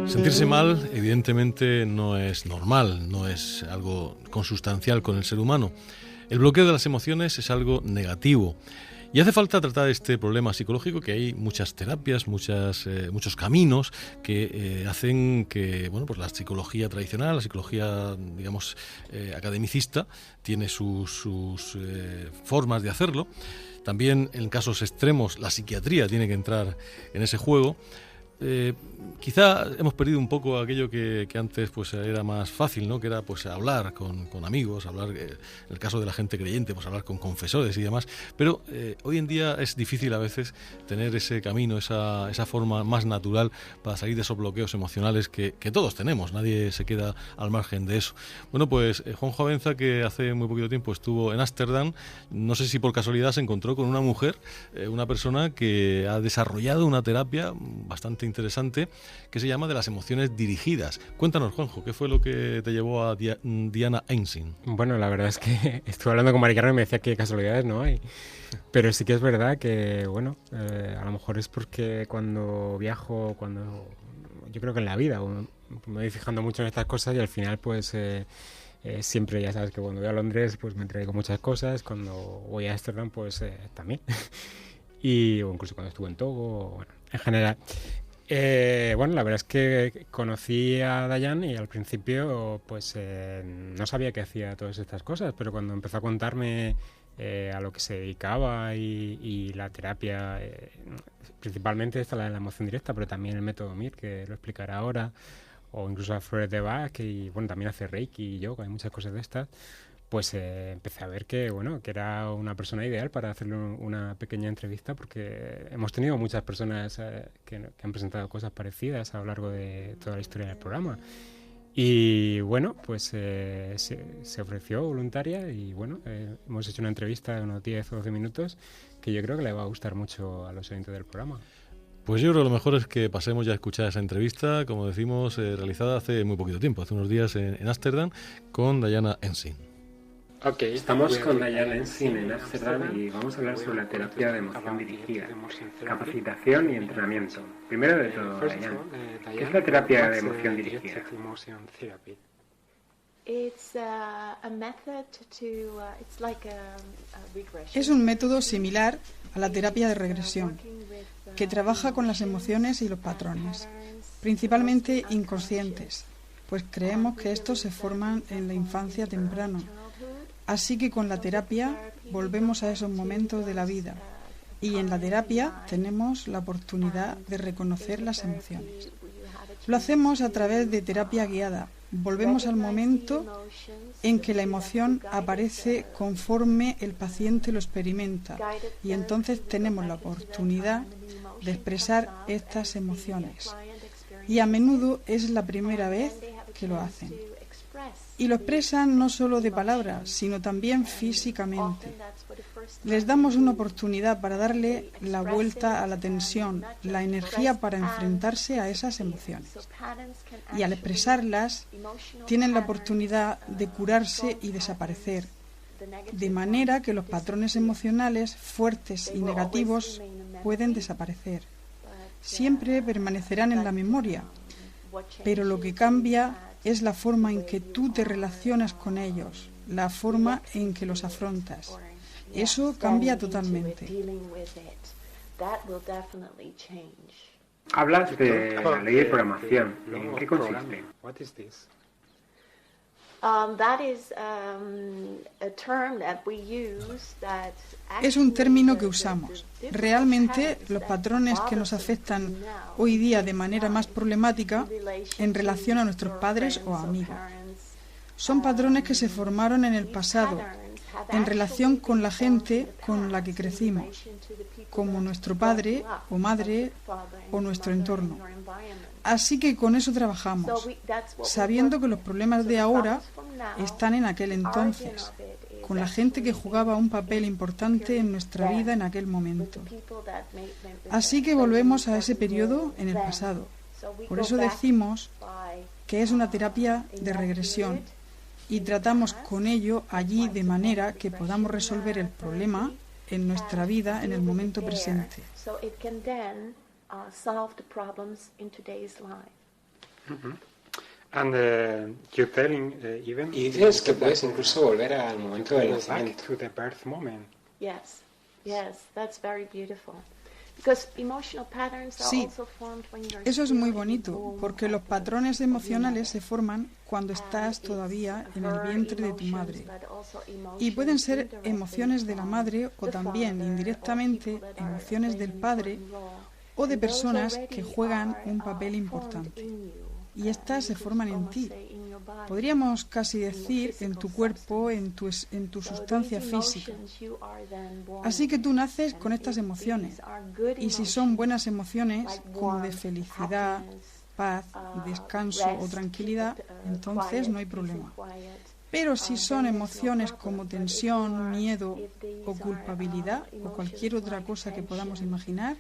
Sentirse mal, evidentemente, no es normal, no es algo consustancial con el ser humano. El bloqueo de las emociones es algo negativo. Y hace falta tratar este problema psicológico, que hay muchas terapias, muchos caminos que hacen que, bueno, pues la psicología tradicional, la psicología, digamos, academicista, tiene sus formas de hacerlo. También en casos extremos la psiquiatría tiene que entrar en ese juego. Quizá hemos perdido un poco aquello que antes pues era más fácil, ¿no? Que era pues hablar con amigos, hablar, en el caso de la gente creyente, pues hablar con confesores y demás, pero hoy en día es difícil a veces tener ese camino, esa forma más natural para salir de esos bloqueos emocionales que todos tenemos, nadie se queda al margen de eso. Bueno, pues Juanjo Abenza, que hace muy poquito tiempo estuvo en Ámsterdam, no sé si por casualidad se encontró con una mujer, una persona que ha desarrollado una terapia bastante interesante que se llama de las emociones dirigidas. Cuéntanos, Juanjo, ¿qué fue lo que te llevó a Diana Einsing? Bueno, la verdad es que estuve hablando con Mari Carmen y me decía que casualidades no hay. Pero sí que es verdad que, bueno, a lo mejor es porque cuando viajo, yo creo que en la vida, me voy fijando mucho en estas cosas y al final pues siempre, ya sabes que cuando voy a Londres pues me traigo muchas cosas, cuando voy a Ámsterdam pues también, y o incluso cuando estuve en Togo, bueno, en general. Bueno, la verdad es que conocí a Dayan y al principio pues no sabía que hacía todas estas cosas, pero cuando empezó a contarme a lo que se dedicaba y la terapia, principalmente esta, la de la emoción directa, pero también el método MIR, que lo explicará ahora, o incluso a Flores de Bach, y bueno, también hace Reiki y yoga, hay muchas cosas de estas, pues empecé a ver que, bueno, que era una persona ideal para hacerle una pequeña entrevista, porque hemos tenido muchas personas que han presentado cosas parecidas a lo largo de toda la historia del programa. Y bueno, pues se ofreció voluntaria y bueno, hemos hecho una entrevista de unos 10 o 12 minutos que yo creo que le va a gustar mucho a los oyentes del programa. Pues yo creo que lo mejor es que pasemos ya a escuchar esa entrevista, como decimos, realizada hace muy poquito tiempo, hace unos días en Ámsterdam, con Diana Ensign. Ok, estamos con Diana Ensign en Ámsterdam y vamos a hablar sobre la terapia de emoción dirigida, capacitación y entrenamiento. Primero de todo, Diana, ¿qué es la terapia de emoción dirigida? Es un método similar a la terapia de regresión, que trabaja con las emociones y los patrones, principalmente inconscientes, pues creemos que estos se forman en la infancia temprano. Así que con la terapia volvemos a esos momentos de la vida y en la terapia tenemos la oportunidad de reconocer las emociones. Lo hacemos a través de terapia guiada. Volvemos al momento en que la emoción aparece conforme el paciente lo experimenta y entonces tenemos la oportunidad de expresar estas emociones. Y a menudo es la primera vez que lo hacen. Y lo expresan no solo de palabras, sino también físicamente. Les damos una oportunidad para darle la vuelta a la tensión, la energía para enfrentarse a esas emociones. Y al expresarlas, tienen la oportunidad de curarse y desaparecer, de manera que los patrones emocionales fuertes y negativos pueden desaparecer. Siempre permanecerán en la memoria, pero lo que cambia es la forma en que tú te relacionas con ellos, la forma en que los afrontas. Eso cambia totalmente. Hablas de la ley de programación. ¿En qué consiste? Es un término que usamos. Realmente, los patrones que nos afectan hoy día de manera más problemática en relación a nuestros padres o amigos son patrones que se formaron en el pasado, en relación con la gente con la que crecimos, como nuestro padre o madre o nuestro entorno. Así que con eso trabajamos, sabiendo que los problemas de ahora están en aquel entonces, con la gente que jugaba un papel importante en nuestra vida en aquel momento. Así que volvemos a ese periodo en el pasado. Por eso decimos que es una terapia de regresión y tratamos con ello allí de manera que podamos resolver el problema en nuestra vida en el momento presente. Y dices que puedes incluso volver al momento del nacimiento. Sí, eso es muy bonito, porque los patrones emocionales se forman cuando estás todavía en el vientre de tu madre. Y pueden ser emociones de la madre o también, indirectamente, emociones del padre o de personas que juegan un papel importante. Y estas se forman en ti. Podríamos casi decir en tu cuerpo, en tu sustancia física. Así que tú naces con estas emociones. Y si son buenas emociones, como de felicidad, paz, descanso o tranquilidad, entonces no hay problema. Pero si son emociones como tensión, miedo o culpabilidad o cualquier otra cosa que podamos imaginar,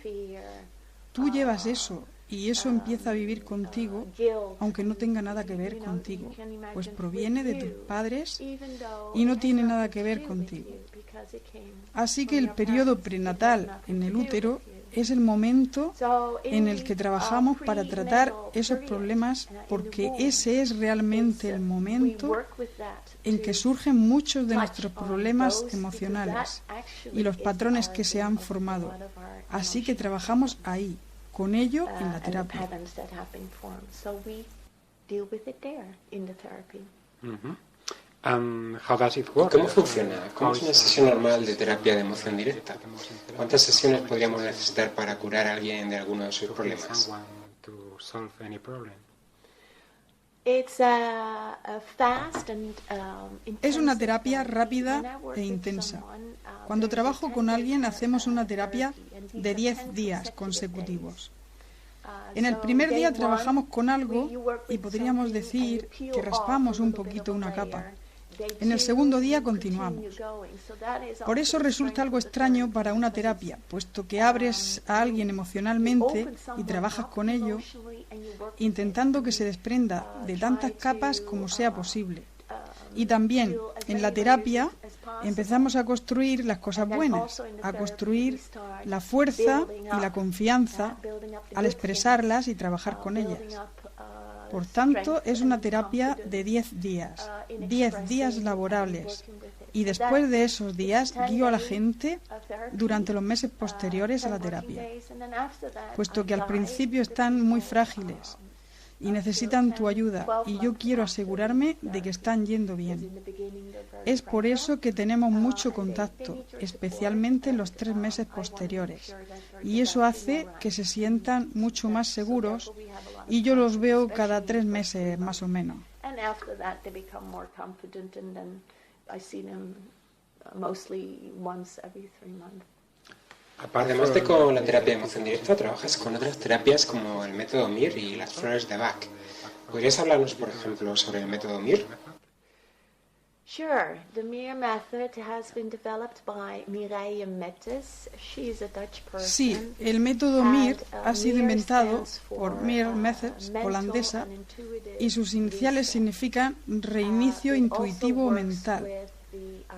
tú llevas eso. Y eso empieza a vivir contigo, aunque no tenga nada que ver contigo, pues proviene de tus padres y no tiene nada que ver contigo. Así que el periodo prenatal en el útero es el momento en el que trabajamos para tratar esos problemas, porque ese es realmente el momento en que surgen muchos de nuestros problemas emocionales y los patrones que se han formado. Así que trabajamos ahí, con ello en la terapia. ¿Cómo funciona? ¿Cómo es una sesión normal de terapia de emoción directa? ¿Cuántas sesiones podríamos necesitar para curar a alguien de alguno de sus problemas? Es una terapia rápida e intensa. Cuando trabajo con alguien hacemos una terapia de 10 días consecutivos. En el primer día trabajamos con algo y podríamos decir que raspamos un poquito una capa. En el segundo día continuamos. Por eso resulta algo extraño para una terapia, puesto que abres a alguien emocionalmente y trabajas con ello, intentando que se desprenda de tantas capas como sea posible. Y también en la terapia empezamos a construir las cosas buenas, a construir la fuerza y la confianza al expresarlas y trabajar con ellas. Por tanto, es una terapia de 10 días, 10 días laborables. Y después de esos días guío a la gente durante los meses posteriores a la terapia, puesto que al principio están muy frágiles y necesitan tu ayuda, y yo quiero asegurarme de que están yendo bien. Es por eso que tenemos mucho contacto, especialmente en los 3 meses posteriores, y eso hace que se sientan mucho más seguros, y yo los veo cada 3 meses más o menos. Además de con la terapia de emoción directa, trabajas con otras terapias como el método MIR y las flores de Bach. ¿Podrías hablarnos, por ejemplo, sobre el método MIR? Sí, el método MIR ha sido inventado por Mir Methods, holandesa, y sus iniciales significan reinicio intuitivo mental.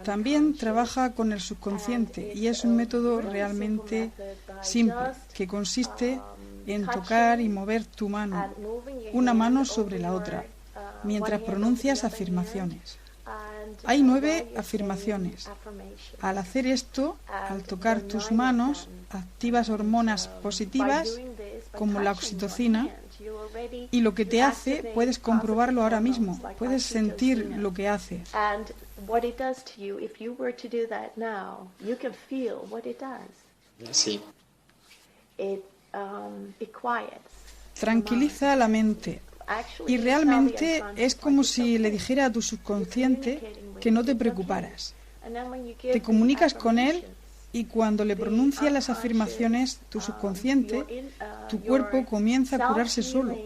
También trabaja con el subconsciente y es un método realmente simple, que consiste en tocar y mover tu mano, una mano sobre la otra, mientras pronuncias afirmaciones. Hay 9 afirmaciones. Al hacer esto, al tocar tus manos, activas hormonas positivas como la oxitocina, y lo que te hace, puedes comprobarlo ahora mismo, puedes sentir lo que hace. Sí. Tranquiliza la mente. Y realmente es como si le dijera a tu subconsciente que no te preocuparas. Te comunicas con él y cuando le pronuncias las afirmaciones, tu subconsciente, tu cuerpo comienza a curarse solo,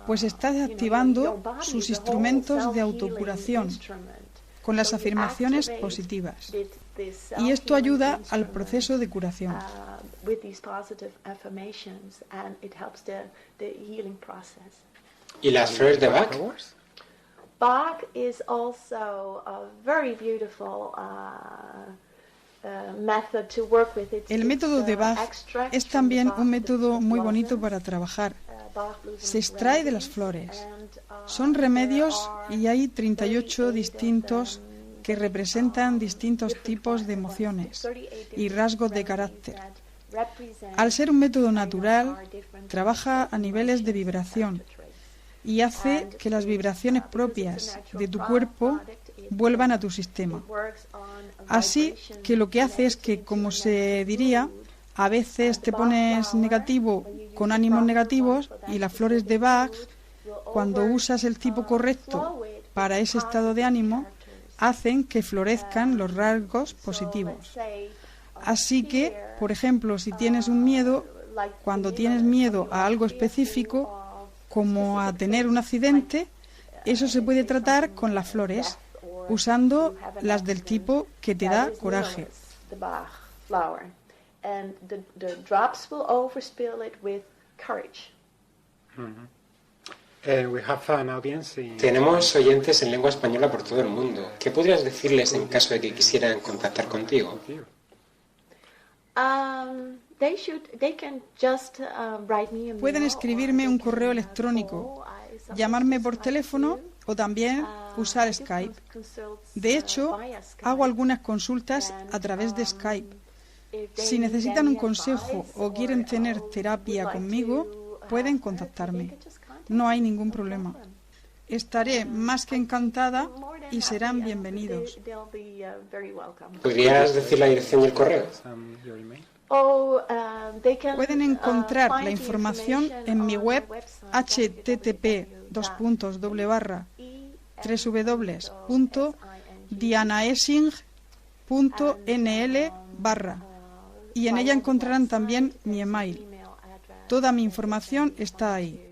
pues estás activando sus instrumentos de autocuración con las afirmaciones positivas. Y esto ayuda al proceso de curación. ¿Y las flores de Bach? Bach is also a very beautiful method to work with. El método de Bach es también un método muy bonito para trabajar. Se extrae de las flores. Son remedios y hay 38 distintos que representan distintos tipos de emociones y rasgos de carácter. Al ser un método natural, trabaja a niveles de vibración y hace que las vibraciones propias de tu cuerpo vuelvan a tu sistema. Así que lo que hace es que, como se diría, a veces te pones negativo con ánimos negativos y las flores de Bach, cuando usas el tipo correcto para ese estado de ánimo, hacen que florezcan los rasgos positivos. Así que, por ejemplo, si tienes un miedo, cuando tienes miedo a algo específico, como a tener un accidente, eso se puede tratar con las flores, usando las del tipo que te da coraje. Tenemos oyentes en lengua española por todo el mundo. ¿Qué podrías decirles en caso de que quisieran contactar contigo? Pueden escribirme un correo electrónico, llamarme por teléfono o también usar Skype. De hecho, hago algunas consultas a través de Skype. Si necesitan un consejo o quieren tener terapia conmigo, pueden contactarme. No hay ningún problema. Estaré más que encantada y serán bienvenidos. ¿Podrías decir la dirección y el correo? Pueden encontrar la información en mi web http://www.dianaessing.nl/ y en ella encontrarán también mi email. Toda mi información está ahí.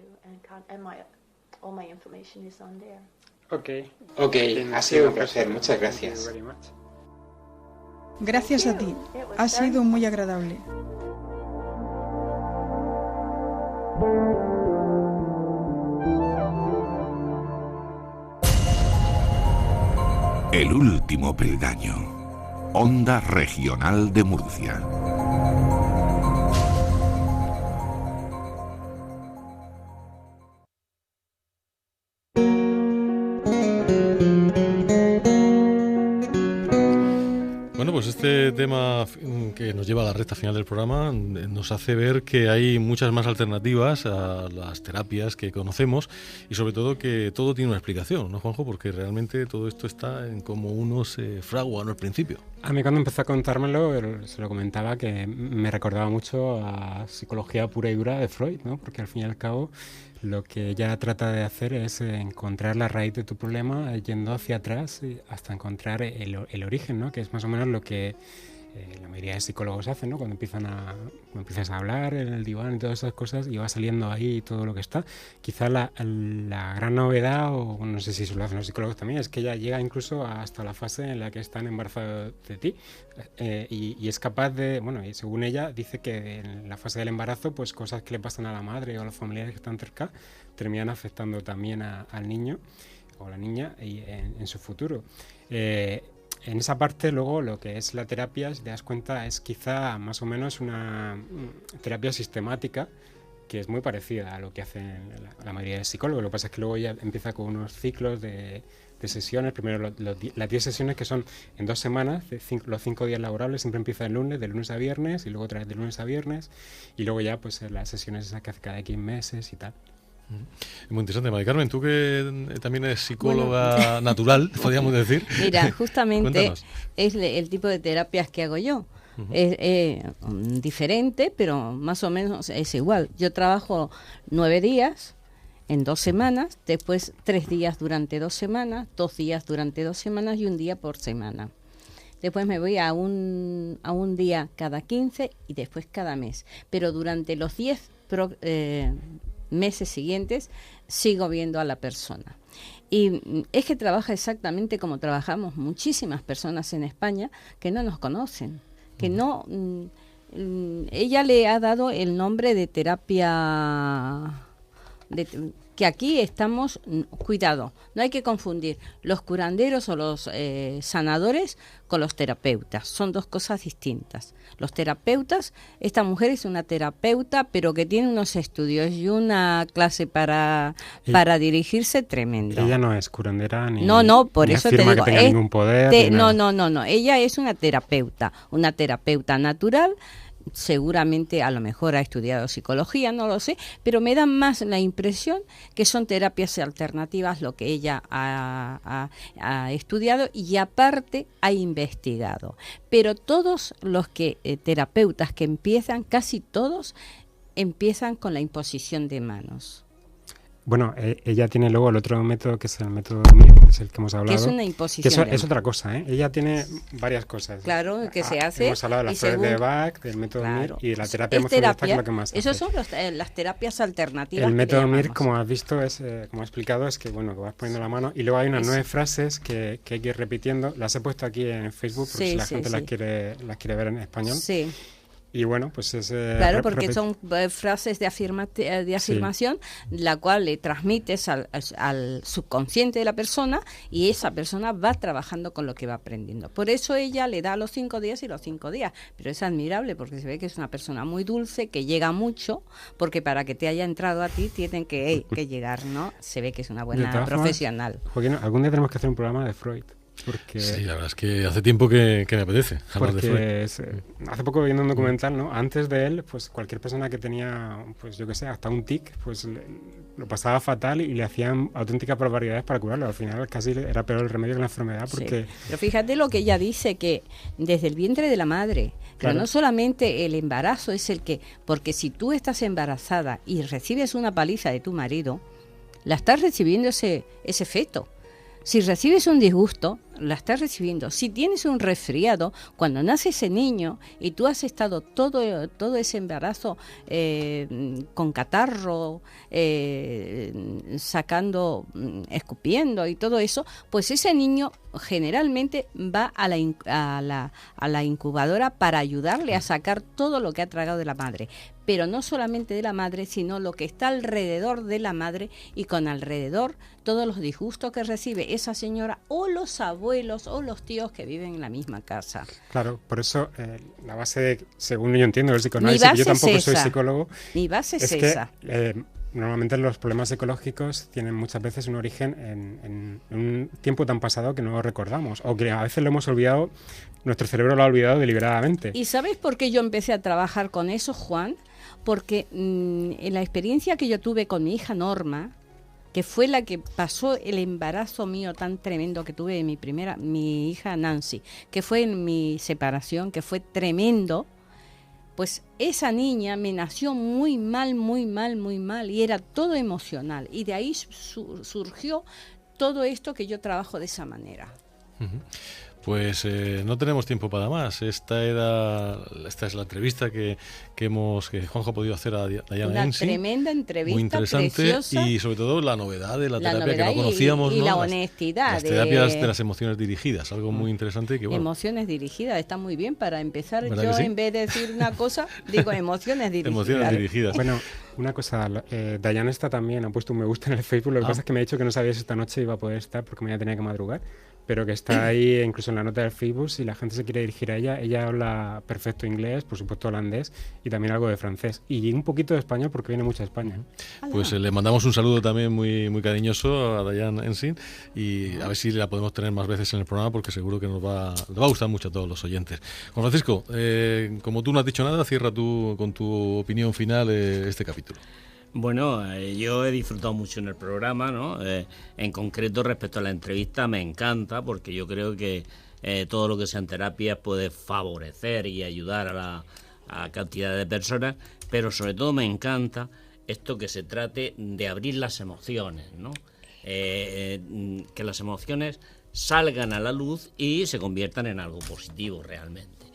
Ok, ha sido un placer, muchas gracias. Gracias a ti, ha sido muy agradable. El último peldaño. Onda Regional de Murcia. Bueno, pues este tema que nos lleva a la recta final del programa nos hace ver que hay muchas más alternativas a las terapias que conocemos y sobre todo que todo tiene una explicación, ¿no, Juanjo? Porque realmente todo esto está en cómo uno se fragua, ¿no?, al principio. A mí cuando empezó a contármelo, se lo comentaba que me recordaba mucho a psicología pura y dura de Freud, ¿no? Porque al fin y al cabo lo que ella trata de hacer es encontrar la raíz de tu problema yendo hacia atrás hasta encontrar el origen, ¿no? Que es más o menos lo que la mayoría de psicólogos hacen, ¿no? Cuando empiezas a hablar en el diván y todas esas cosas y va saliendo ahí todo lo que está. Quizá la gran novedad, o no sé si eso lo hacen los psicólogos también, es que ella llega incluso hasta la fase en la que están embarazados de ti y es capaz de, bueno, y según ella dice que en la fase del embarazo, pues cosas que le pasan a la madre o a los familiares que están cerca terminan afectando también al niño o a la niña y en su futuro. En esa parte, luego, lo que es la terapia, si te das cuenta, es quizá más o menos una terapia sistemática que es muy parecida a lo que hacen la mayoría de psicólogos. Lo que pasa es que luego ya empieza con unos ciclos de sesiones. Primero las 10 sesiones que son en 2 semanas, los 5 días laborables, siempre empieza el lunes, de lunes a viernes, y luego otra vez de lunes a viernes, y luego ya pues las sesiones esas que hace cada X meses y tal. Es muy interesante, Mari Carmen, tú que también eres psicóloga natural, podríamos decir. Mira, justamente es el tipo de terapias que hago yo. Es diferente, pero más o menos es igual. Yo trabajo 9 días en 2 semanas, después 3 días durante 2 semanas, 2 días durante 2 semanas y 1 día por semana. Después me voy a un día cada 15 y después cada mes. Pero durante los 10 meses siguientes sigo viendo a la persona. Y es que trabaja exactamente como trabajamos muchísimas personas en España que no nos conocen, que no... ella le ha dado el nombre de terapia... que aquí estamos, cuidado, no hay que confundir los curanderos o los sanadores con los terapeutas, son 2 cosas distintas. Los terapeutas, esta mujer es una terapeuta, pero que tiene unos estudios y una clase para dirigirse tremendo. Ella no es curandera ni por ni eso afirma te digo, que tenga ningún poder. No, ella es una terapeuta natural. Seguramente a lo mejor ha estudiado psicología, no lo sé, pero me da más la impresión que son terapias alternativas lo que ella ha estudiado y aparte ha investigado. Pero todos los terapeutas que empiezan, casi todos, empiezan con la imposición de manos. Bueno, ella tiene luego el otro método, que es el método MIR, que es el que hemos hablado. Que es una imposición. Que es otra cosa, ¿eh? Ella tiene varias cosas. Claro, que se hace. Hemos hablado de las flores de Bach, del método MIR y de la terapia emocional, que es lo que más Esos son las terapias alternativas. El método MIR, como has visto, como he explicado, es que que vas poniendo la mano y luego hay unas 9 frases que hay que ir repitiendo. Las he puesto aquí en Facebook por si la gente las quiere ver en español. Sí. Y bueno, pues es... Claro, porque son frases de afirmación, la cual le transmites al subconsciente de la persona y esa persona va trabajando con lo que va aprendiendo. Por eso ella le da los 5 días y los 5 días. Pero es admirable porque se ve que es una persona muy dulce, que llega mucho, porque para que te haya entrado a ti tienen que llegar, ¿no? Se ve que es una buena profesional. Joaquín, algún día tenemos que hacer un programa de Freud. Porque, sí, la verdad es que hace tiempo que me apetece hablar de Freud. Hace poco viendo un documental, ¿no? Antes de él, pues cualquier persona que tenía, pues yo qué sé, hasta un tic, pues lo pasaba fatal y le hacían auténticas barbaridades para curarlo. Al final casi era peor el remedio que la enfermedad, porque... Sí. Pero fíjate lo que ella dice, que desde el vientre de la madre, pero no solamente el embarazo es el que... Porque si tú estás embarazada y recibes una paliza de tu marido, la estás recibiendo ese feto. Si recibes un disgusto, la estás recibiendo. Si tienes un resfriado, cuando nace ese niño y tú has estado todo ese embarazo con catarro, sacando, escupiendo y todo eso, pues ese niño generalmente va a la incubadora para ayudarle a sacar todo lo que ha tragado de la madre. Pero no solamente de la madre, sino lo que está alrededor de la madre y con alrededor todos los disgustos que recibe esa señora o los abuelos o los tíos que viven en la misma casa. Claro, por eso la base, según yo entiendo, del psicoanálisis, que yo tampoco soy psicólogo, mi base es esa. Normalmente los problemas psicológicos tienen muchas veces un origen en un tiempo tan pasado que no lo recordamos, o que a veces lo hemos olvidado, nuestro cerebro lo ha olvidado deliberadamente. ¿Y sabes por qué yo empecé a trabajar con eso, Juan? Porque en la experiencia que yo tuve con mi hija Norma, que fue la que pasó el embarazo mío tan tremendo que tuve de mi hija Nancy, que fue en mi separación, que fue tremendo, pues esa niña me nació muy mal, y era todo emocional. Y de ahí surgió todo esto que yo trabajo de esa manera. Uh-huh. Pues no tenemos tiempo para más. Esta es la entrevista que Juanjo ha podido hacer a Dayana Ensign. Una tremenda entrevista, muy interesante, preciosa. Y sobre todo la novedad de la terapia que no conocíamos. Y la honestidad. Las terapias de las emociones dirigidas, algo muy interesante. Que, bueno, emociones dirigidas, está muy bien para empezar. Yo en vez de decir una cosa, digo emociones dirigidas. Emociones dirigidas. Bueno, una cosa, Dayana está también, ha puesto un me gusta en el Facebook, lo que pasa es que me ha dicho que no sabía si esta noche iba a poder estar porque mañana tenía que madrugar, pero que está ahí incluso en la nota del Facebook. Si la gente se quiere dirigir a ella habla perfecto inglés, por supuesto holandés y también algo de francés y un poquito de español porque viene mucho a España. Pues le mandamos un saludo también muy, muy cariñoso a Dayana Ensign y a ver si la podemos tener más veces en el programa porque seguro que nos va a gustar mucho a todos los oyentes. Juan Francisco, como tú no has dicho nada, cierra tú con tu opinión final este capítulo. Bueno, yo he disfrutado mucho en el programa, ¿no? En concreto, respecto a la entrevista, me encanta porque yo creo que todo lo que sean terapias puede favorecer y ayudar a cantidad de personas, pero sobre todo me encanta esto que se trate de abrir las emociones, ¿no? Que las emociones salgan a la luz y se conviertan en algo positivo realmente.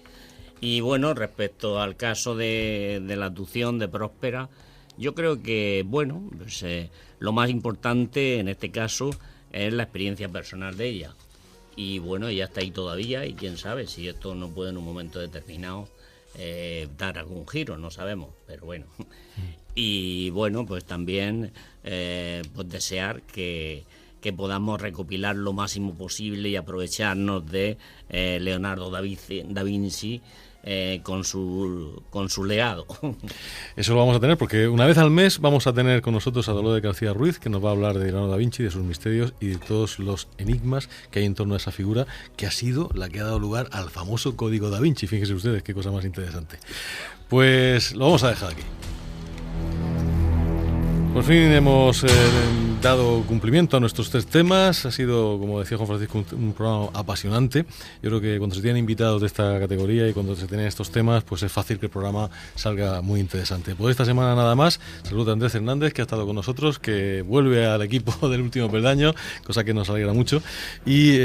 Y bueno, respecto al caso de la abducción de Próspera, yo creo que, bueno, pues, lo más importante en este caso es la experiencia personal de ella. Y bueno, ella está ahí todavía y quién sabe si esto no puede en un momento determinado dar algún giro, no sabemos, pero bueno. Y bueno, pues también pues desear que podamos recopilar lo máximo posible y aprovecharnos de Leonardo da Vinci, con su legado. Eso lo vamos a tener porque una vez al mes vamos a tener con nosotros a Dolores García Ruiz, que nos va a hablar de Leonardo da Vinci, de sus misterios y de todos los enigmas que hay en torno a esa figura, que ha sido la que ha dado lugar al famoso Código da Vinci. Fíjense ustedes qué cosa más interesante. Pues lo vamos a dejar aquí. Por fin hemos dado cumplimiento a nuestros 3 temas. Ha sido, como decía Juan Francisco, un programa apasionante. Yo creo que cuando se tienen invitados de esta categoría y cuando se tienen estos temas, pues es fácil que el programa salga muy interesante. Por esta semana nada más. Saludos a Andrés Hernández, que ha estado con nosotros, que vuelve al equipo del Último Peldaño, cosa que nos alegra mucho. Y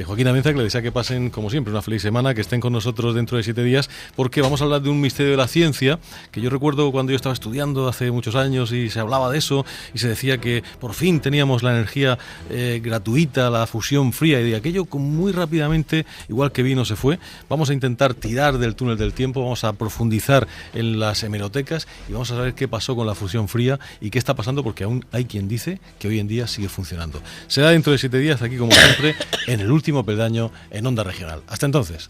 Joaquín Amenza, que le desea que pasen, como siempre, una feliz semana, que estén con nosotros dentro de 7 días, porque vamos a hablar de un misterio de la ciencia, que yo recuerdo cuando yo estaba estudiando hace muchos años y se hablaba de eso, y se decía que por fin teníamos la energía gratuita, la fusión fría, y de aquello muy rápidamente, igual que vino, se fue. Vamos a intentar tirar del túnel del tiempo, vamos a profundizar en las hemerotecas y vamos a saber qué pasó con la fusión fría y qué está pasando, porque aún hay quien dice que hoy en día sigue funcionando. Será dentro de 7 días, aquí como siempre, en El Último Peldaño, en Onda Regional. Hasta entonces.